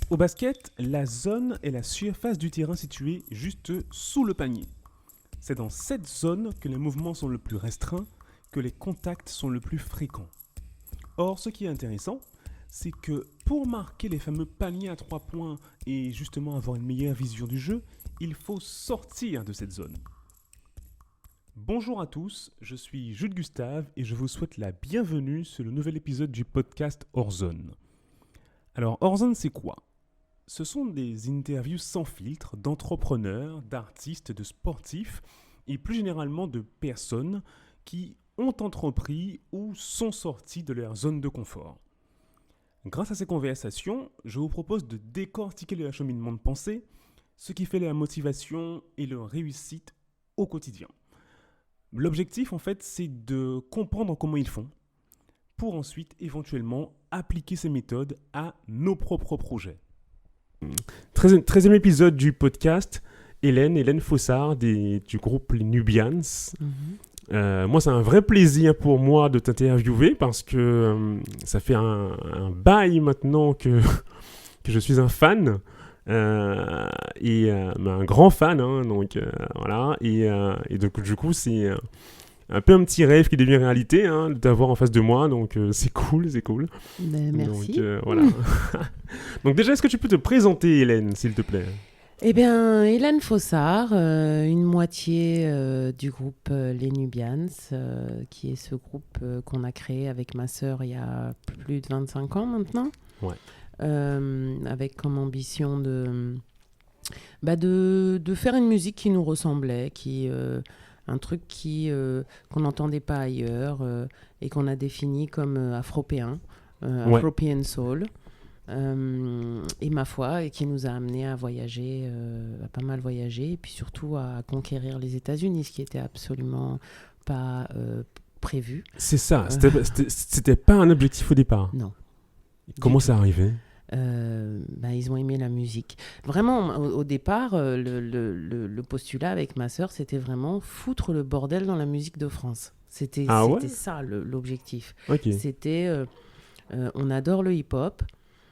Au basket, la zone est la surface du terrain située juste sous le panier. C'est dans cette zone que les mouvements sont le plus restreints, que les contacts sont le plus fréquents. Or, ce qui est intéressant, c'est que pour marquer les fameux paniers à 3 points et justement avoir une meilleure vision du jeu, il faut sortir de cette zone. Bonjour à tous, je suis Jules Gustave et je vous souhaite la bienvenue sur le nouvel épisode du podcast Hors Zone. Alors, Hors Zone, c'est quoi ? Ce sont des interviews sans filtre d'entrepreneurs, d'artistes, de sportifs et plus généralement de personnes qui ont entrepris ou sont sortis de leur zone de confort. Grâce à ces conversations, je vous propose de décortiquer le cheminement de pensée, ce qui fait leur motivation et leur réussite au quotidien. L'objectif, en fait, c'est de comprendre comment ils font pour ensuite, éventuellement, appliquer ces méthodes à nos propres projets. 13e épisode du podcast, Hélène Fossard du groupe Les Nubians. Moi, c'est un vrai plaisir pour moi de t'interviewer parce que ça fait un bail maintenant que je suis un fan. Mais un grand fan, hein, donc voilà. Et donc, du coup, c'est un peu un petit rêve qui devient réalité, hein, de t'avoir en face de moi, donc c'est cool. Merci. Donc, voilà. Donc déjà, est-ce que tu peux te présenter, Hélène, s'il te plaît ? Eh bien, Hélène Fossard, une moitié du groupe Les Nubians, qui est ce groupe qu'on a créé avec ma sœur il y a plus de 25 ans maintenant. Ouais. Avec comme ambition de faire une musique qui nous ressemblait, un truc qu'on n'entendait pas ailleurs et qu'on a défini comme afropéen, Afropean Soul. Et ma foi, et qui nous a amené à voyager, à pas mal voyager, et puis surtout à conquérir les États-Unis, ce qui était absolument pas prévu. C'est ça, c'était pas un objectif au départ. Non. Comment ça arrivait ? Ils ont aimé la musique. Vraiment, au départ, le postulat avec ma sœur, c'était vraiment foutre le bordel dans la musique de France. C'était ça l'objectif. Okay. C'était, on adore le hip-hop.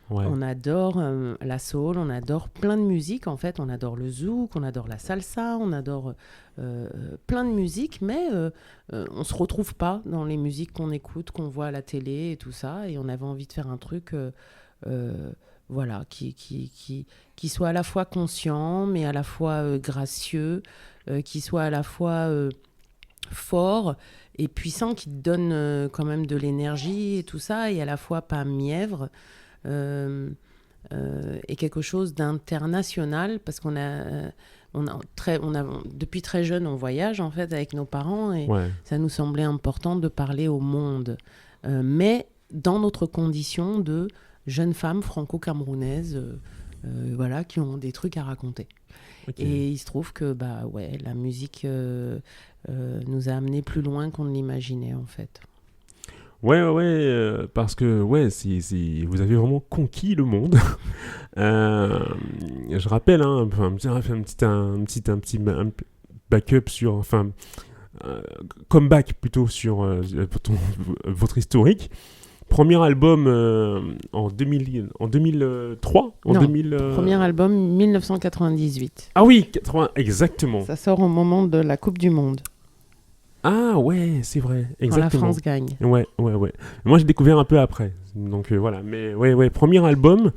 Ouais. On adore la soul, on adore plein de musiques en fait, on adore le zouk, on adore la salsa, on adore plein de musiques, mais on se retrouve pas dans les musiques qu'on écoute, qu'on voit à la télé et tout ça, et on avait envie de faire un truc qui soit à la fois conscient, mais à la fois gracieux, qui soit à la fois fort et puissant, qui te donne quand même de l'énergie et tout ça, et à la fois pas mièvre. Et quelque chose d'international parce qu'on a depuis très jeune on voyage en fait avec nos parents et ça nous semblait important de parler au monde, mais dans notre condition de jeunes femmes franco-camerounaises qui ont des trucs à raconter. Okay. Et il se trouve que la musique nous a amenés plus loin qu'on ne l'imaginait en fait. Parce que vous avez vraiment conquis le monde. Je rappelle, un petit backup sur, comeback plutôt sur votre historique. Premier album en 2003 Premier album 1998. Ah oui, 80, exactement. Ça sort au moment de la Coupe du Monde. Ah ouais, c'est vrai, exactement. Quand la France gagne. Ouais. Moi, j'ai découvert un peu après. Donc voilà, mais premier album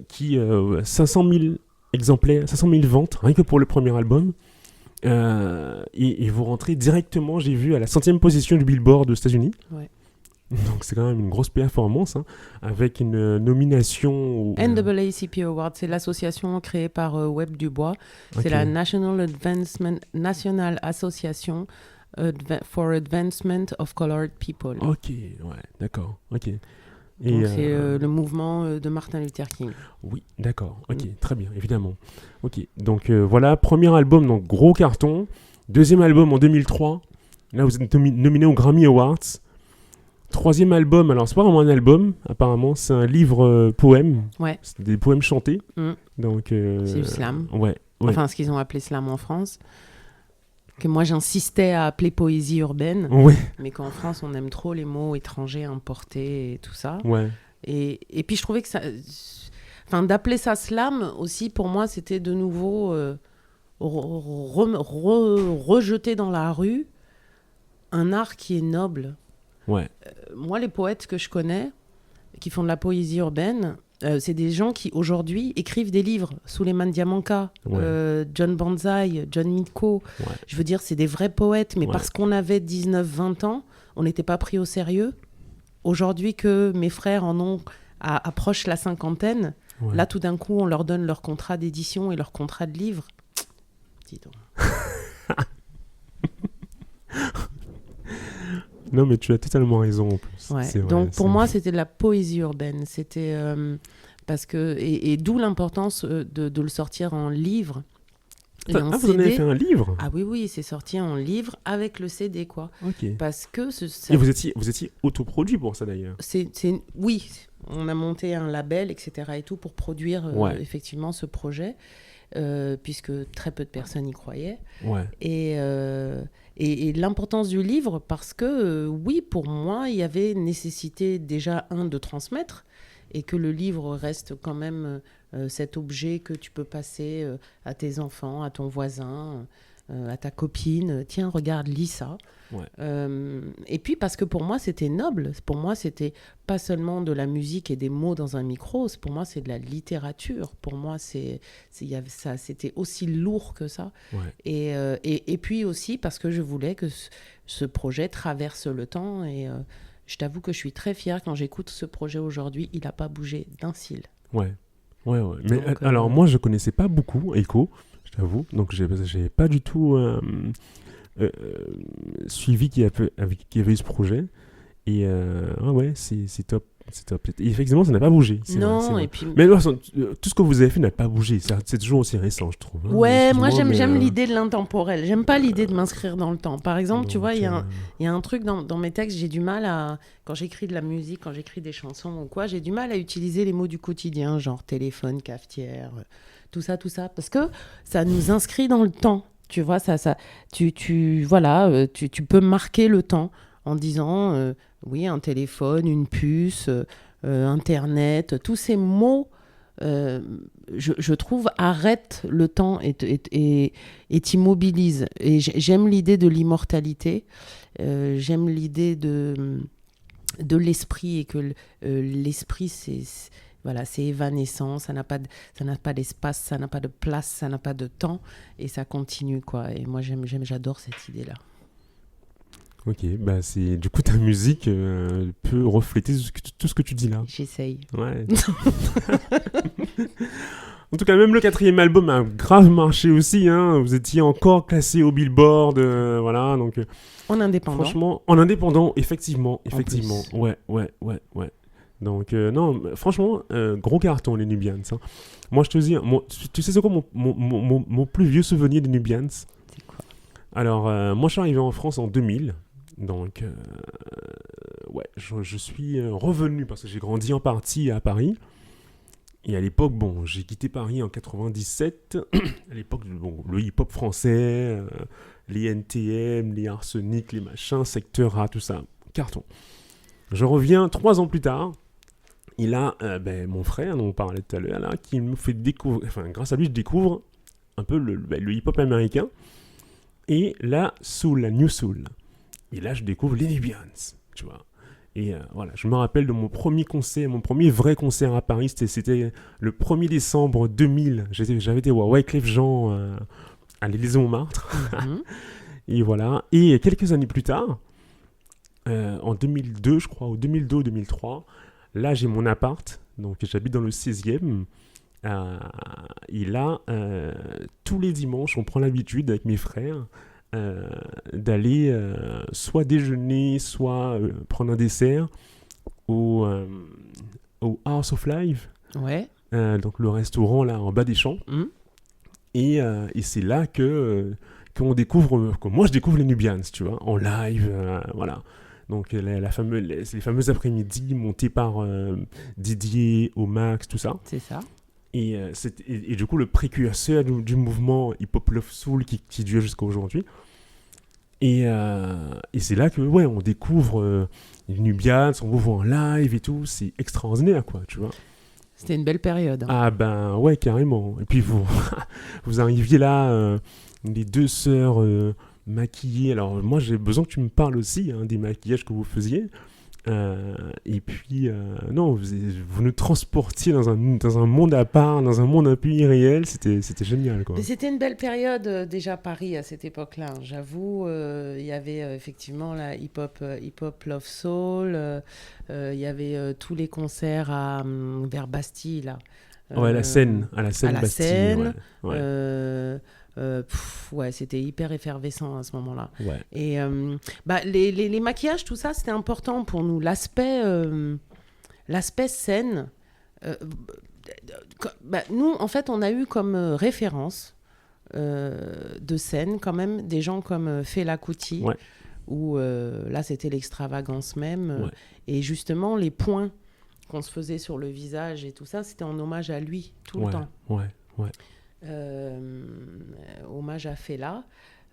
qui 500 000 exemplaires, 500 000 ventes, rien que pour le premier album. Et vous rentrez directement, j'ai vu, à la 100e position du Billboard aux États-Unis. Ouais. Donc c'est quand même une grosse performance, hein, avec une nomination... NAACP Award, c'est l'association créée par Webb Dubois. C'est la National Association for Advancement of Colored People. Ok, d'accord, ok. Et donc c'est le mouvement de Martin Luther King. Oui, d'accord, ok, très bien, évidemment. Ok, donc voilà, premier album, donc gros carton. Deuxième album en 2003, là vous êtes nominé aux Grammy Awards. Troisième album, alors c'est pas vraiment un album, apparemment, c'est un livre poème. Ouais. C'est des poèmes chantés. Donc, c'est du slam. Ouais. Enfin, ce qu'ils ont appelé slam en France. Que moi j'insistais à appeler poésie urbaine. Ouais. Mais qu'en France, on aime trop les mots étrangers importés et tout ça. Ouais. Et puis je trouvais que ça... Enfin, d'appeler ça slam aussi, pour moi, c'était de nouveau rejeter dans la rue un art qui est noble. Ouais. Moi, les poètes que je connais, qui font de la poésie urbaine, c'est des gens qui, aujourd'hui, écrivent des livres. Souleymane Diamanka, John Banzai, John Mitko. Ouais. Je veux dire, c'est des vrais poètes, mais parce qu'on avait 19-20 ans, on n'était pas pris au sérieux. Aujourd'hui que mes frères approchent la cinquantaine, là, tout d'un coup, on leur donne leur contrat d'édition et leur contrat de livre. Dis donc. Non, mais tu as totalement raison en plus. Ouais. Donc pour moi, c'était de la poésie urbaine. C'était parce que et d'où l'importance de le sortir en livre. Vous en avez fait un livre? Ah oui, c'est sorti en livre avec le CD, quoi. Ok. Parce que et vous étiez autoproduit pour ça d'ailleurs? Oui, on a monté un label, etc. et tout pour produire effectivement ce projet. Puisque très peu de personnes y croyaient. Ouais. Et l'importance du livre, parce que oui, pour moi, il y avait nécessité déjà, de transmettre, et que le livre reste quand même cet objet que tu peux passer à tes enfants, à ton voisin, à ta copine. Tiens, regarde, lis ça. Ouais. Et puis parce que pour moi, c'était noble. Pour moi, c'était pas seulement de la musique et des mots dans un micro. Pour moi, c'est de la littérature. Pour moi, c'était aussi lourd que ça. Ouais. Et puis aussi parce que je voulais que ce projet traverse le temps. Et je t'avoue que je suis très fière quand j'écoute ce projet aujourd'hui. Il n'a pas bougé d'un cil. Ouais. Mais donc, alors, moi, je connaissais pas beaucoup Echo, je t'avoue. Donc, j'ai pas du tout suivi qui avait eu ce projet. Et c'est top. C'est top. Et effectivement, ça n'a pas bougé. Non, et puis... Mais tout ce que vous avez fait n'a pas bougé. C'est toujours aussi récent, je trouve. Ouais, moi j'aime l'idée de l'intemporel. J'aime pas l'idée de m'inscrire dans le temps. Par exemple, tu vois, il y a un truc dans mes textes, j'ai du mal à... Quand j'écris de la musique, quand j'écris des chansons ou quoi, j'ai du mal à utiliser les mots du quotidien, genre téléphone, cafetière, tout ça. Parce que ça nous inscrit dans le temps. Tu vois, tu peux marquer le temps en disant... oui, un téléphone, une puce, Internet, tous ces mots, je trouve, arrêtent le temps et t'immobilisent. Et j'aime l'idée de l'immortalité, j'aime l'idée de l'esprit et que l'esprit, c'est évanescent, ça n'a pas d'espace, ça n'a pas de place, ça n'a pas de temps, et ça continue, quoi. Et moi, j'adore cette idée-là. Ok, bah du coup ta musique peut refléter tout ce que tu dis là. J'essaye. Ouais. En tout cas, même le 4e album a grave marché aussi. Hein. Vous étiez encore classé au Billboard, voilà. Donc. En indépendant. Franchement, en indépendant, effectivement. Ouais. Donc non, franchement, gros carton les Nubians. Hein. Moi, je te dis, tu sais c'est quoi mon plus vieux souvenir des Nubians? C'est quoi? Alors, moi, je suis arrivé en France en 2000. Donc, je suis revenu parce que j'ai grandi en partie à Paris. Et à l'époque, j'ai quitté Paris en 97. À l'époque, le hip-hop français, les NTM, les Arsenic, les machins, Secteur A, tout ça, carton. Je reviens 3 ans plus tard. Et là, mon frère, dont on parlait tout à l'heure, là, qui me fait découvrir, enfin, grâce à lui, je découvre un peu le hip-hop américain. Et la soul, la new soul. Et là, je découvre les Nubians, tu vois. Et voilà, je me rappelle de mon premier concert, mon premier vrai concert à Paris, c'était le 1er décembre 2000. J'avais été voir Wyclef Jean à l'Élysée-Montmartre. Mm-hmm. Et voilà. Et quelques années plus tard, en 2002, je crois, ou 2002 ou 2003, là, j'ai mon appart. Donc, j'habite dans le 16e. Et là, tous les dimanches, on prend l'habitude avec mes frères d'aller soit déjeuner, soit prendre un dessert au House of Life. Ouais. Donc le restaurant là en bas des champs. Mm. Et c'est là qu'on découvre, que moi je découvre les Nubians, tu vois, en live, voilà. Donc les fameux après-midi montés par Didier, Omax, tout ça. C'est ça. Et du coup, le précurseur du mouvement hip-hop love soul qui dure jusqu'à aujourd'hui. Et c'est là que, ouais, on découvre les Nubians, son mouvement en live et tout. C'est extraordinaire, quoi, tu vois. C'était une belle période. Hein. Ah ben, ouais, carrément. Et puis, vous arriviez là, les deux sœurs maquillées. Alors, moi, j'ai besoin que tu me parles aussi des maquillages que vous faisiez. Et puis, non, vous nous transportiez dans un monde à part, dans un monde un peu irréel. C'était génial, quoi. Mais c'était une belle période, déjà Paris à cette époque-là. Hein. J'avoue, il y avait effectivement la hip-hop Love Soul. Il y avait tous les concerts vers Bastille, là. Ouais, à la Seine Bastille. Seine, ouais. Ouais, c'était hyper effervescent à ce moment-là. Ouais. Et les maquillages, tout ça, c'était important pour nous. L'aspect scène. Nous, en fait, on a eu comme référence de scène quand même des gens comme Fela Kuti, ouais. où là, c'était l'extravagance même. Ouais. Et justement, les points qu'on se faisait sur le visage et tout ça, c'était en hommage à lui, tout le temps. Ouais. Hommage à Fela.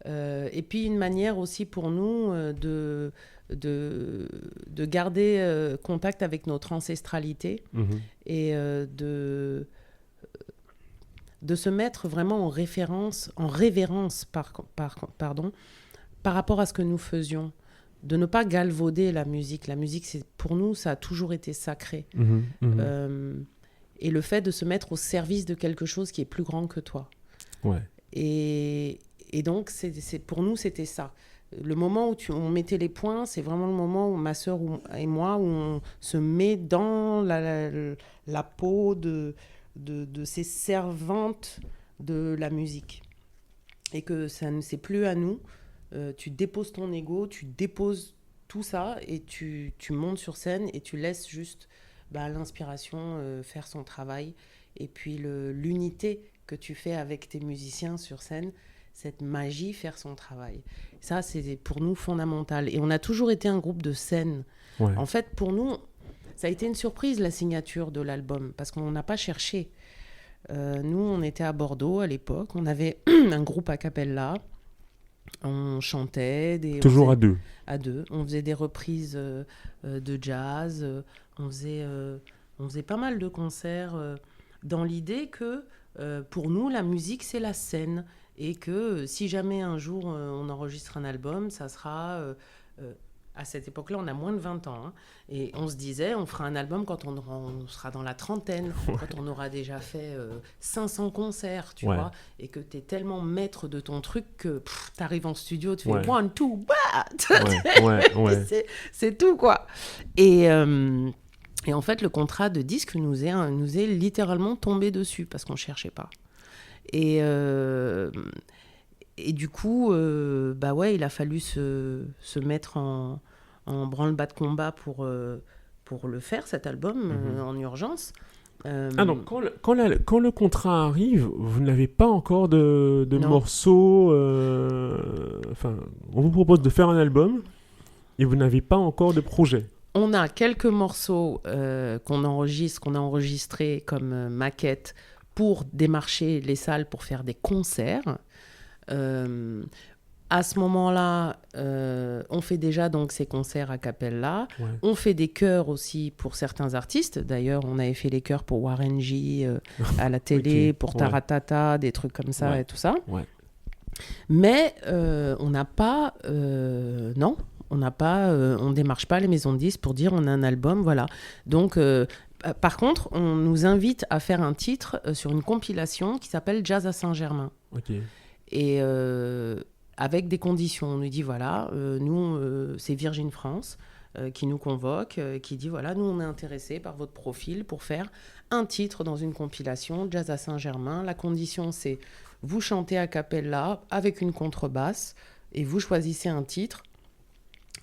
Et puis une manière aussi pour nous de garder contact avec notre ancestralité et de se mettre vraiment en révérence par rapport à ce que nous faisions. De ne pas galvauder la musique. La musique, pour nous, ça a toujours été sacré. Et le fait de se mettre au service de quelque chose qui est plus grand que toi. Ouais. Et donc, pour nous, c'était ça. Le moment où on mettait les points, c'est vraiment le moment où ma sœur et moi, où on se met dans la peau de ces servantes de la musique. Et que ça ne c'est plus à nous. Tu déposes ton ego, tu déposes tout ça et tu montes sur scène et tu laisses juste l'inspiration faire son travail. Et puis l'unité que tu fais avec tes musiciens sur scène, cette magie faire son travail. Ça, c'est pour nous fondamental. Et on a toujours été un groupe de scène. Ouais. En fait, pour nous, ça a été une surprise, la signature de l'album, parce qu'on n'a pas cherché. Nous, on était à Bordeaux à l'époque. On avait un groupe a cappella. On chantait. Toujours à deux. À deux. On faisait des reprises de jazz. On faisait pas mal de concerts dans l'idée que pour nous, la musique, c'est la scène. Et que si jamais un jour on enregistre un album, ça sera... à cette époque-là, on a moins de 20 ans. Hein, et on se disait, on fera un album quand on sera dans la trentaine, quand on aura déjà fait 500 concerts, tu vois. Et que tu es tellement maître de ton truc que tu arrives en studio, tu fais 1, 2, bah c'est tout, quoi. Et en fait, le contrat de disque nous est littéralement tombé dessus parce qu'on ne cherchait pas. Et du coup, il a fallu se mettre en branle-bas de combat pour le faire, cet album, en urgence. Donc, quand le contrat arrive, vous n'avez pas encore de morceaux... on vous propose de faire un album et vous n'avez pas encore de projet. On a quelques morceaux qu'on a enregistrés comme maquette pour démarcher les salles pour faire des concerts. À ce moment-là, on fait déjà donc ces concerts a cappella. Ouais. On fait des chœurs aussi pour certains artistes. D'ailleurs, on avait fait les chœurs pour Warren G à la télé, pour Taratata, des trucs comme ça et tout ça. Ouais. Mais on n'a pas... non, on n'a pas... on ne démarche pas les maisons de disques pour dire on a un album, voilà. Donc... par contre, on nous invite à faire un titre sur une compilation qui s'appelle Jazz à Saint-Germain. Okay. Et avec des conditions. On nous dit, voilà, nous, c'est Virgin France qui nous convoque, qui dit, voilà, nous, on est intéressés par votre profil pour faire un titre dans une compilation, Jazz à Saint-Germain. La condition, c'est vous chantez a cappella avec une contrebasse et vous choisissez un titre,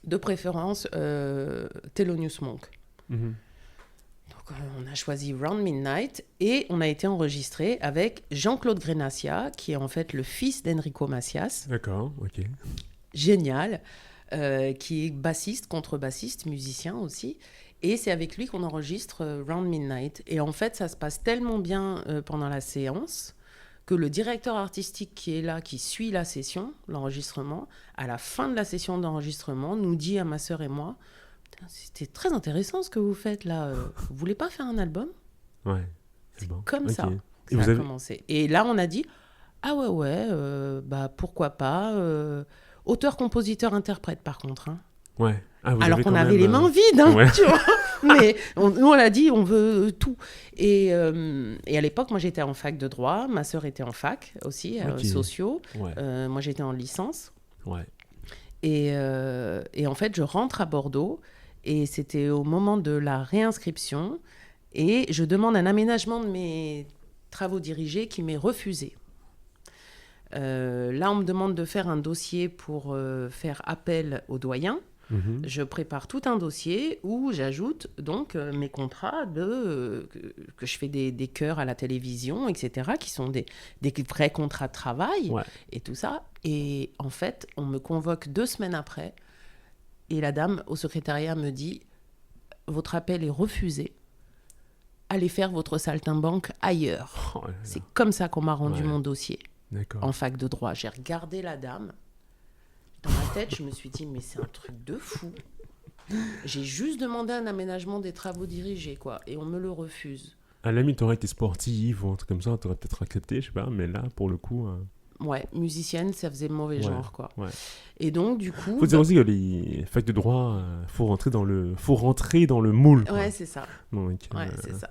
de préférence Thelonious Monk. Mm-hmm. Donc, on a choisi Round Midnight et on a été enregistré avec Jean-Claude Grenassia, qui est en fait le fils d'Enrico Macias. D'accord, ok. Génial, qui est bassiste, contrebassiste, musicien aussi. Et c'est avec lui qu'on enregistre Round Midnight. Et en fait, ça se passe tellement bien pendant la séance que le directeur artistique qui est là, qui suit la session, l'enregistrement, à la fin de la session d'enregistrement, nous dit à ma sœur et moi, c'était très intéressant ce que vous faites là, vous voulez pas faire un album ? Ouais, c'est bon. Comme ça que ça a commencé. Et là, on a dit, ah ouais, pourquoi pas, auteur, compositeur, interprète par contre. Hein. Ouais. Ah, alors qu'on avait les mains vides, hein, ouais. Tu vois. Mais nous, on a dit, on veut tout. Et à l'époque, moi, j'étais en fac de droit. Ma sœur était en fac aussi, sociaux. Ouais. Moi, j'étais en licence. Ouais. Et en fait, je rentre à Bordeaux. Et c'était au moment de la réinscription. Et je demande un aménagement de mes travaux dirigés qui m'est refusé. Là, on me demande de faire un dossier pour faire appel au doyen. Je prépare tout un dossier où j'ajoute donc mes contrats que je fais des chœurs à la télévision, etc., qui sont des vrais contrats de travail et tout ça. Et en fait, on me convoque 2 semaines après et la dame au secrétariat me dit « Votre appel est refusé. Allez faire votre saltimbanque ailleurs. » C'est comme ça qu'on m'a rendu mon dossier en fac de droit. J'ai regardé la dame. Dans ma tête, je me suis dit, mais c'est un truc de fou. J'ai juste demandé un aménagement des travaux dirigés, quoi, et on me le refuse. À la limite, t'aurais été sportive ou un truc comme ça, t'aurais peut-être accepté, je sais pas, mais là, pour le coup... Ouais, musicienne, ça faisait mauvais genre, quoi. Ouais. Et donc, du coup... Faut dire aussi que les facs de droit, faut rentrer dans le moule. Quoi. Ouais, c'est ça. Donc, c'est ça.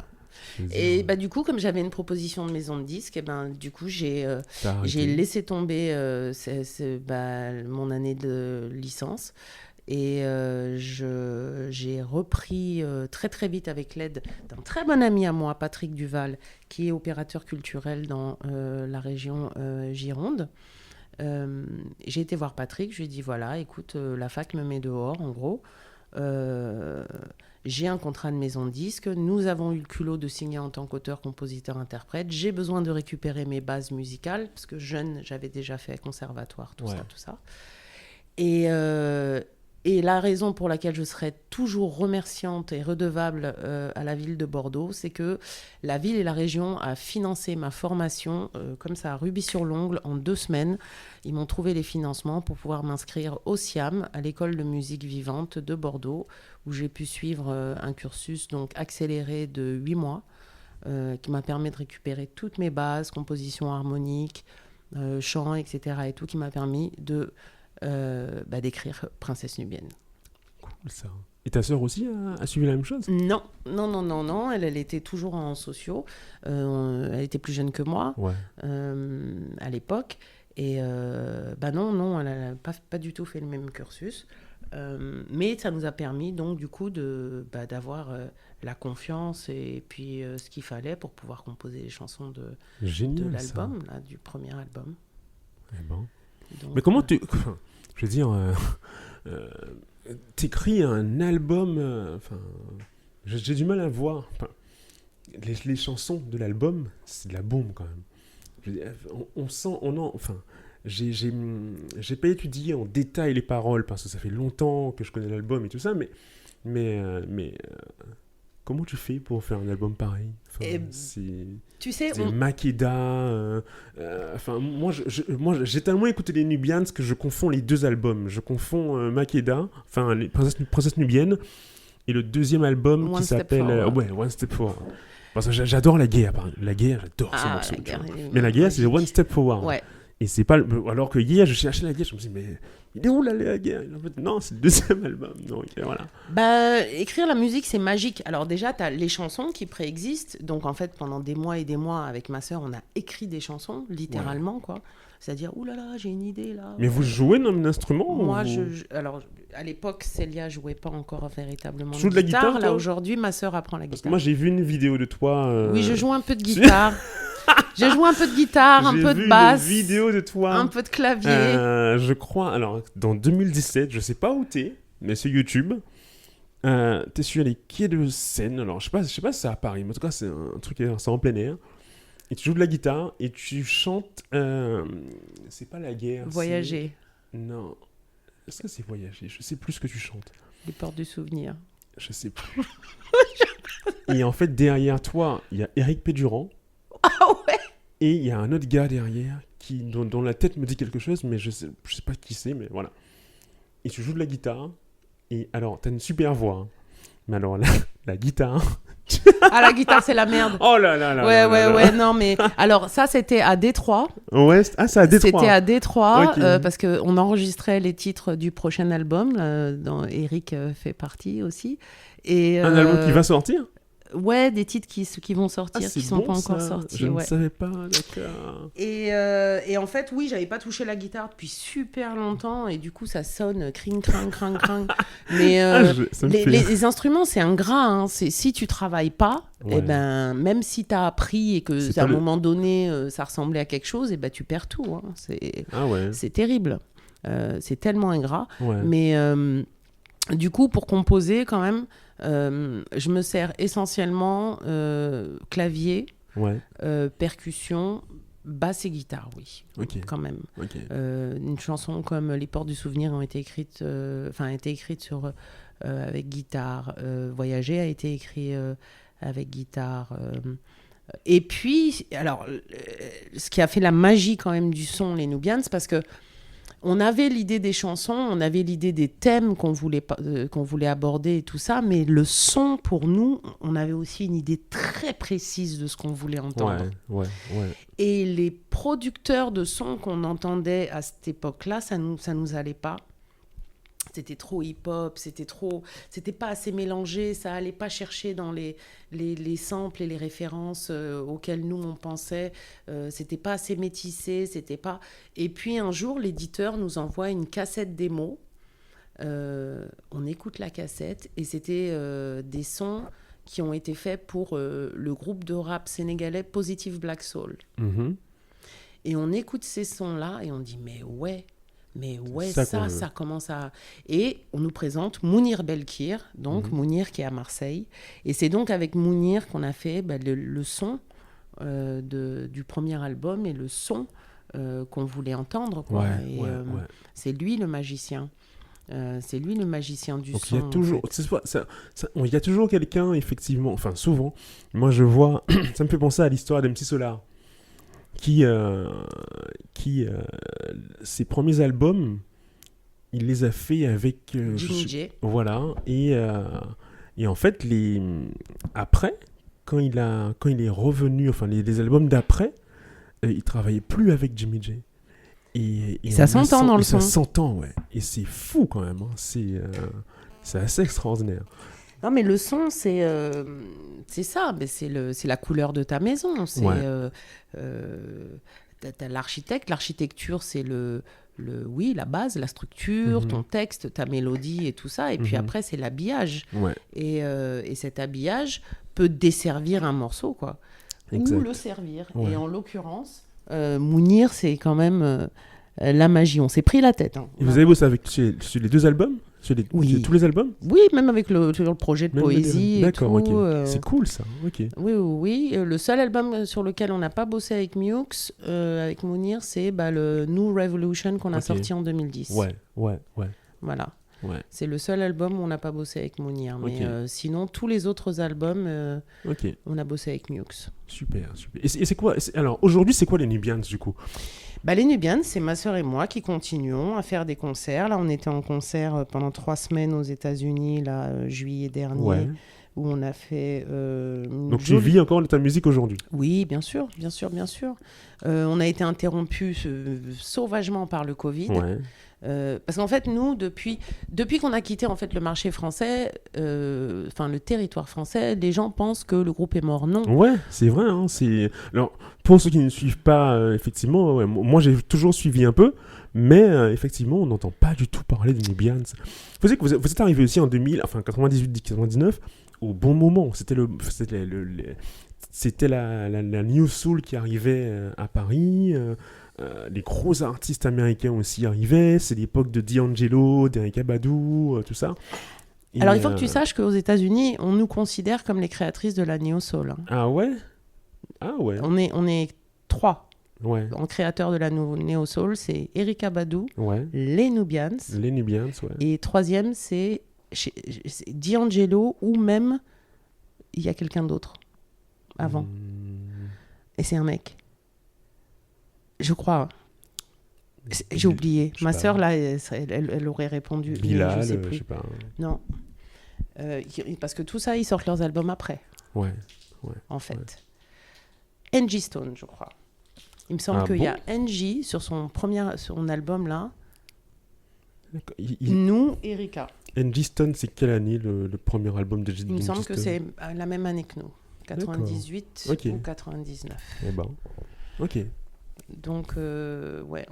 Et du coup, comme j'avais une proposition de maison de disques, du coup, j'ai laissé tomber mon année de licence. Et j'ai repris très très vite avec l'aide d'un très bon ami à moi, Patrick Duval, qui est opérateur culturel dans la région Gironde. J'ai été voir Patrick, je lui ai dit voilà, écoute, la fac me met dehors en gros. J'ai un contrat de maison de disques, nous avons eu le culot de signer en tant qu'auteur, compositeur, interprète. J'ai besoin de récupérer mes bases musicales, parce que jeune, j'avais déjà fait conservatoire, tout ça. Et la raison pour laquelle je serai toujours remerciante et redevable à la ville de Bordeaux, c'est que la ville et la région a financé ma formation, comme ça, à Rubis-sur-l'Ongle, en 2 semaines. Ils m'ont trouvé les financements pour pouvoir m'inscrire au SIAM, à l'école de musique vivante de Bordeaux, où j'ai pu suivre un cursus donc accéléré de 8 mois, qui m'a permis de récupérer toutes mes bases, composition harmonique, chant, etc. et tout, qui m'a permis d'écrire Princesse nubienne. Cool ça. Et ta sœur aussi a suivi la même chose ? Non. Elle était toujours en sociaux. Elle était plus jeune que moi à l'époque. Et non, elle n'a pas du tout fait le même cursus. Mais ça nous a permis donc du coup d'avoir la confiance et puis ce qu'il fallait pour pouvoir composer les chansons de l'album, là, du premier album. Eh ben. Donc, mais comment je veux dire, t'écris un album, j'ai du mal à voir. Les chansons de l'album, c'est de la bombe quand même. Je veux dire, on sent, j'ai pas étudié en détail les paroles parce que ça fait longtemps que je connais l'album et tout ça, mais comment tu fais pour faire un album pareil ? Tu sais, Makeda. Moi, j'ai tellement écouté les Nubians que je confonds les 2 albums. Je confonds Makeda, les Princesses nubiennes, et le deuxième album qui s'appelle One Step Forward. Parce que j'adore La Guerre. La Guerre, j'adore ce morceau. Mais La Guerre, c'est One Step Forward. Ouais. Et c'est pas alors que hier je cherchais La Guerre, je me suis dit mais il est où La Guerre ? En fait, non, c'est le deuxième album. Donc voilà. Écrire la musique, c'est magique. Alors déjà, tu as les chansons qui préexistent. Donc en fait, pendant des mois et des mois, avec ma sœur, on a écrit des chansons, littéralement, quoi. C'est-à-dire, oulala, j'ai une idée là. Mais vous jouez d'un instrument ? Moi, alors à l'époque, Célia jouait pas encore véritablement de la guitare. Là, aujourd'hui, ma sœur apprend la guitare. Parce que moi, j'ai vu une vidéo de toi. Oui, je joue un peu de guitare. J'ai joué un peu de guitare, un peu de basse, une vidéo de toi, un peu de clavier. Je crois, alors, dans 2017, je sais pas où t'es, mais c'est YouTube. T'es sur les quais de Seine. Alors, je sais pas si c'est à Paris, mais en tout cas, c'est un truc, c'est en plein air. Et tu joues de la guitare et tu chantes. C'est pas La Guerre. Voyager. Non. Est-ce que c'est Voyager ? Je sais plus ce que tu chantes. Les portes du souvenir. Je sais plus. Et en fait, derrière toi, il y a Eric Pédurand. Ah ouais. Et il y a un autre gars derrière dont la tête me dit quelque chose, mais je sais pas qui c'est, mais voilà. Et tu joues de la guitare. Et alors, t'as une super voix. Hein. Mais alors, la guitare... Ah, la guitare, c'est la merde. Oh là là là. Ouais, non, mais... Alors, ça, c'était à Détroit. Ouais, c'est à Détroit. C'était à Détroit, Okay. parce qu'on enregistrait les titres du prochain album, dont Eric fait partie aussi. Et, un album qui va sortir? Ouais, des titres qui vont sortir, qui sont pas encore sortis. Je ne savais pas, d'accord. Et en fait, oui, j'avais pas touché la guitare depuis super longtemps, et du coup, ça sonne cring, crang, crang, crang. Mais les instruments, c'est ingrat. Hein. Si tu travailles pas, et ben, même si tu as appris et que à un moment donné, ça ressemblait à quelque chose, et ben, tu perds tout. Hein. C'est terrible. C'est tellement ingrat. Ouais. Mais du coup, pour composer, quand même, je me sers essentiellement clavier, percussion, basse et guitare, oui, quand même. Okay. Une chanson comme Les Portes du Souvenir a été écrite sur, avec guitare. Voyager a été écrit avec guitare. Et puis, alors, ce qui a fait la magie quand même du son, les Nubians, parce que on avait l'idée des chansons, on avait l'idée des thèmes qu'on voulait aborder et tout ça, mais le son, pour nous, on avait aussi une idée très précise de ce qu'on voulait entendre. Ouais. Et les producteurs de sons qu'on entendait à cette époque-là, ça nous allait pas. C'était trop hip-hop, c'était pas assez mélangé, ça allait pas chercher dans les samples et les références auxquelles nous on pensait, c'était pas assez métissé, c'était pas... Et puis un jour, l'éditeur nous envoie une cassette démo, on écoute la cassette, et c'était des sons qui ont été faits pour le groupe de rap sénégalais Positive Black Soul. Mm-hmm. Et on écoute ces sons-là, et on dit, mais ouais, ça commence à... Et on nous présente Mounir Belkir, donc Mounir qui est à Marseille. Et c'est donc avec Mounir qu'on a fait le son du premier album et le son qu'on voulait entendre. Quoi. C'est lui le magicien. C'est lui le magicien du donc, son. Il y a toujours quelqu'un, effectivement, enfin souvent, moi je vois, ça me fait penser à l'histoire d'MC Solar. Qui ses premiers albums, il les a fait avec Jimmy J. Voilà, et en fait après quand il est revenu, enfin les albums d'après, il travaillait plus avec Jimmy J. Et ça s'entend dans le son. Ça s'entend, ouais. Et c'est fou quand même. Hein. C'est assez extraordinaire. Non, mais le son, c'est ça. Mais c'est la couleur de ta maison. C'est t'as l'architecte. L'architecture, c'est la base, la structure, ton texte, ta mélodie et tout ça. Et puis après, c'est l'habillage. Ouais. Et cet habillage peut desservir un morceau, quoi. Exact. Ou le servir. Ouais. Et en l'occurrence, Mounir, c'est quand même la magie. On s'est pris la tête. Hein. Et vous avez bossé sur les deux albums? Sur tous les albums? Oui, même avec sur le projet de poésie. D'accord, et tout, ok. C'est cool ça. Ok. Oui. Le seul album sur lequel on n'a pas bossé avec Mewks, avec Mounir, c'est le New Revolution qu'on a sorti en 2010. Ouais. Voilà. Ouais. C'est le seul album où on n'a pas bossé avec Mounir. Mais sinon, tous les autres albums, on a bossé avec Mewks. Super. Et c'est quoi alors, aujourd'hui, c'est quoi les Nubians, du coup? Les Nubians, c'est ma sœur et moi qui continuons à faire des concerts. Là, on était en concert pendant 3 semaines aux États-Unis, juillet dernier, où on a fait... Donc, tu vis encore de ta musique aujourd'hui? Oui, bien sûr. On a été interrompus sauvagement par le Covid. Ouais. Parce qu'en fait, nous, depuis qu'on a quitté en fait, le marché français, le territoire français, les gens pensent que le groupe est mort. Non. Ouais, c'est vrai. Hein, alors, pour ceux qui ne suivent pas, effectivement, moi j'ai toujours suivi un peu, mais effectivement, on n'entend pas du tout parler des Nubians. Vous savez que vous êtes arrivé aussi en 98-99, au bon moment. C'était la New Soul qui arrivait à Paris. Les gros artistes américains aussi arrivaient. C'est l'époque de D'Angelo, d'Erykah Badu, tout ça. Et alors, il faut que tu saches qu'aux États-Unis, on nous considère comme les créatrices de la Neo Soul. Hein. Ah ouais? On est 3 en créateurs de la Neo Soul. C'est Erykah Badu, ouais. les Nubians. Ouais. Et 3e, c'est D'Angelo, ou même il y a quelqu'un d'autre avant. Et c'est un mec. Je crois. J'ai oublié. Ma sœur, là, elle aurait répondu. Bilal, je sais plus. je sais pas. Non. Parce que tout ça, ils sortent leurs albums après. Ouais. En fait. Angie Stone, je crois. Il me semble qu'il y a Angie sur son album, là. Nous, Erika. Angie Stone, c'est quelle année le premier album de Angie Stone? Il me semble que c'est la même année que nous. 98 ou 99. Eh ben, ok. Donc, ouais.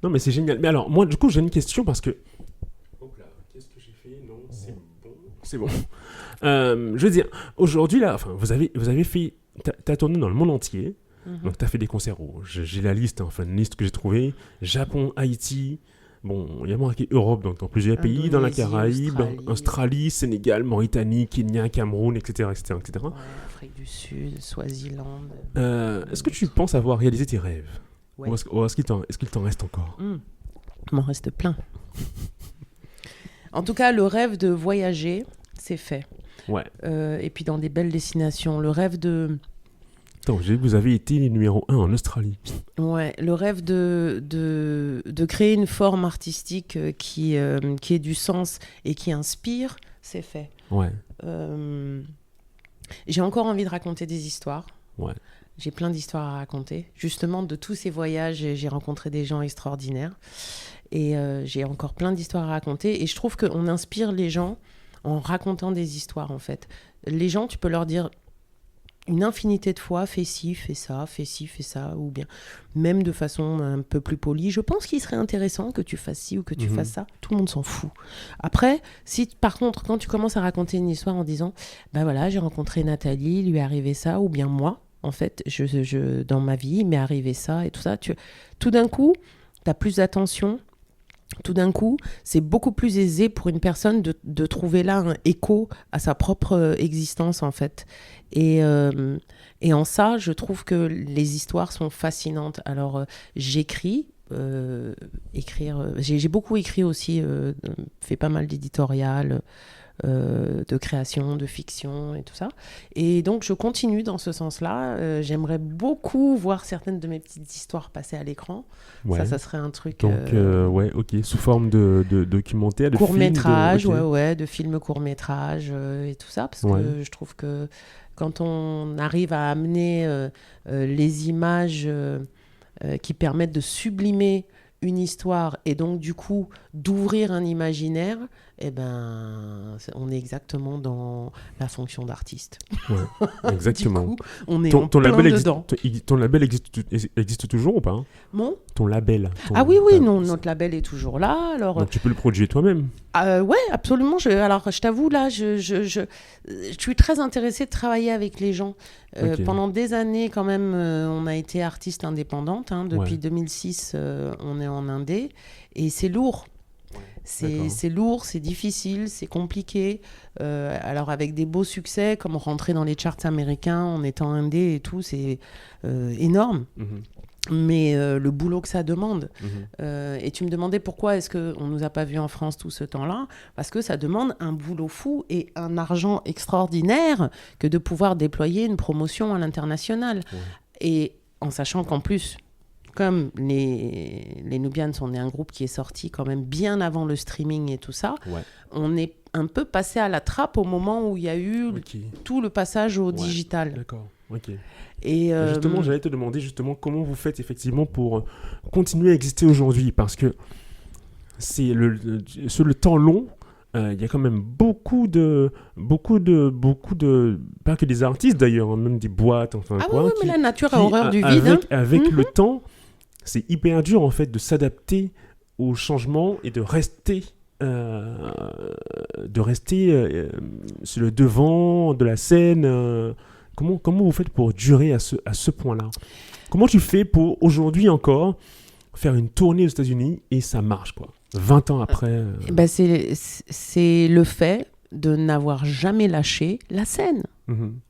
Non, mais c'est génial. Mais alors, moi, du coup, j'ai une question parce que... Hop là, qu'est-ce que j'ai fait? Non, c'est bon. C'est bon. Je veux dire, aujourd'hui, là, enfin, vous avez fait... T'as tourné dans le monde entier. Donc, t'as fait des concerts. J'ai la liste, enfin, une liste que j'ai trouvée. Japon, Haïti... Bon, il y a marqué Europe, donc dans plusieurs pays, dans la Caraïbe, Australie, Sénégal, Mauritanie, Kenya, Cameroun, etc. etc. Ouais, Afrique du Sud, Swaziland. Est-ce que tu penses avoir réalisé tes rêves? Ouais. Ou est-ce qu'il t'en reste encore? Il m'en reste plein. En tout cas, le rêve de voyager, c'est fait. Ouais. Et puis dans des belles destinations. Le rêve de... Attends, vous avez été numéro 1 en Australie. Ouais, le rêve de créer une forme artistique qui ait du sens et qui inspire, c'est fait. Ouais. J'ai encore envie de raconter des histoires. Ouais. J'ai plein d'histoires à raconter. Justement, de tous ces voyages, j'ai rencontré des gens extraordinaires. Et j'ai encore plein d'histoires à raconter. Et je trouve qu'on inspire les gens en racontant des histoires, en fait. Les gens, tu peux leur dire... une infinité de fois, fais ci, fais ça, fais ci, fais ça, ou bien même de façon un peu plus polie. Je pense qu'il serait intéressant que tu fasses ci ou que tu fasses ça. Tout le monde s'en fout. Après, si par contre, quand tu commences à raconter une histoire en disant, ben voilà, j'ai rencontré Nathalie, il lui est arrivé ça, ou bien moi, en fait, dans ma vie, il m'est arrivé ça et tout ça, tout d'un coup, tu as plus d'attention. Tout d'un coup, c'est beaucoup plus aisé pour une personne de trouver là un écho à sa propre existence, en fait. Et en ça, je trouve que les histoires sont fascinantes. Alors, j'écris. J'ai beaucoup écrit aussi, fait pas mal d'éditorial, de création, de fiction et tout ça. Et donc, je continue dans ce sens-là. J'aimerais beaucoup voir certaines de mes petites histoires passer à l'écran. Ouais. Ça serait un truc... Donc, ouais, ok. Sous forme de documentaire, de court-métrage, film, de films court-métrage et tout ça. Parce que je trouve que quand on arrive à amener les images qui permettent de sublimer une histoire et donc du coup d'ouvrir un imaginaire, eh ben, on est exactement dans la fonction d'artiste. Ouais, exactement. Du coup, on est en plein dedans. Ton label existe toujours ou pas? Ton label. Oui, notre label est toujours là. Alors, donc tu peux le produire toi-même? Ouais, absolument. Alors, je t'avoue, là, je suis très intéressée de travailler avec les gens. Pendant des années, quand même, on a été artiste indépendante. Depuis 2006, on est en indé. Et c'est lourd. C'est lourd, c'est difficile, c'est compliqué. Alors avec des beaux succès, comme rentrer dans les charts américains en étant indé et tout, c'est énorme. Mais le boulot que ça demande. Et tu me demandais pourquoi est-ce qu'on ne nous a pas vus en France tout ce temps-là? Parce que ça demande un boulot fou et un argent extraordinaire que de pouvoir déployer une promotion à l'international. Et en sachant qu'en plus... Comme les Nubians, on est un groupe qui est sorti quand même bien avant le streaming et tout ça, on est un peu passé à la trappe au moment où il y a eu tout le passage au digital. D'accord, ok. Et justement, j'allais te demander comment vous faites effectivement pour continuer à exister aujourd'hui, parce que c'est sur le temps long, il y a quand même beaucoup de pas que des artistes d'ailleurs, même des boîtes, enfin oui, mais la nature a horreur du vide. Avec le temps, c'est hyper dur en fait de s'adapter aux changements et de rester sur le devant de la scène. Comment vous faites pour durer à ce point-là? Comment tu fais pour aujourd'hui encore faire une tournée aux États-Unis et ça marche quoi? 20 ans après. C'est le fait de n'avoir jamais lâché la scène,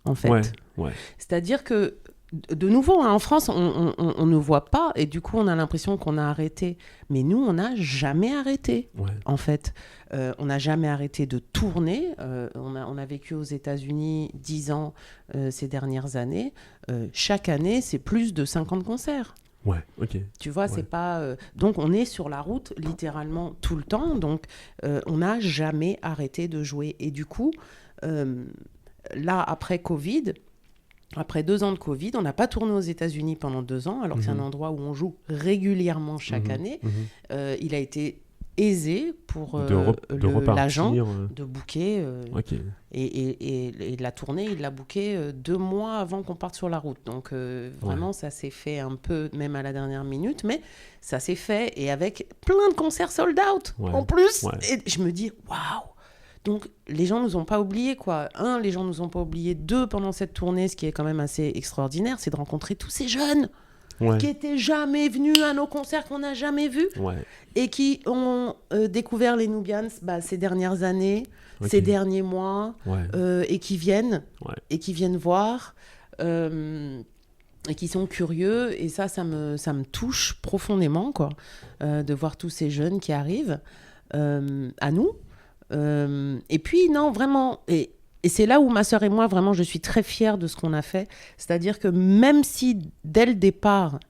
en fait. Ouais. C'est-à-dire que de nouveau, en France, on ne voit pas et du coup, on a l'impression qu'on a arrêté. Mais nous, on n'a jamais arrêté, en fait. On n'a jamais arrêté de tourner. On a vécu aux États-Unis 10 ans ces dernières années. Chaque année, c'est plus de 50 concerts. Ouais, ok. Tu vois, c'est pas... Donc, on est sur la route, littéralement, tout le temps. Donc, on n'a jamais arrêté de jouer. Et du coup, là, après Covid, après 2 ans de Covid, on n'a pas tourné aux États-Unis pendant 2 ans, alors que c'est un endroit où on joue régulièrement chaque année. Il a été aisé pour l'agent de booker. Et la tournée, il l'a booké 2 mois avant qu'on parte sur la route. Donc, vraiment, ça s'est fait un peu, même à la dernière minute, mais ça s'est fait, et avec plein de concerts sold out, en plus. Et je me dis, waouh! Donc, les gens ne nous ont pas oubliés, quoi. 1, les gens ne nous ont pas oubliés. 2, pendant cette tournée, ce qui est quand même assez extraordinaire, c'est de rencontrer tous ces jeunes qui n'étaient jamais venus à nos concerts, qu'on n'a jamais vus, et qui ont découvert les Nubians ces dernières années, ces derniers mois, et qui viennent voir, et qui sont curieux. Et ça me touche profondément, quoi, de voir tous ces jeunes qui arrivent à nous. Et puis, non, vraiment... Et c'est là où ma sœur et moi, vraiment, je suis très fière de ce qu'on a fait. C'est-à-dire que même si, dès le départ,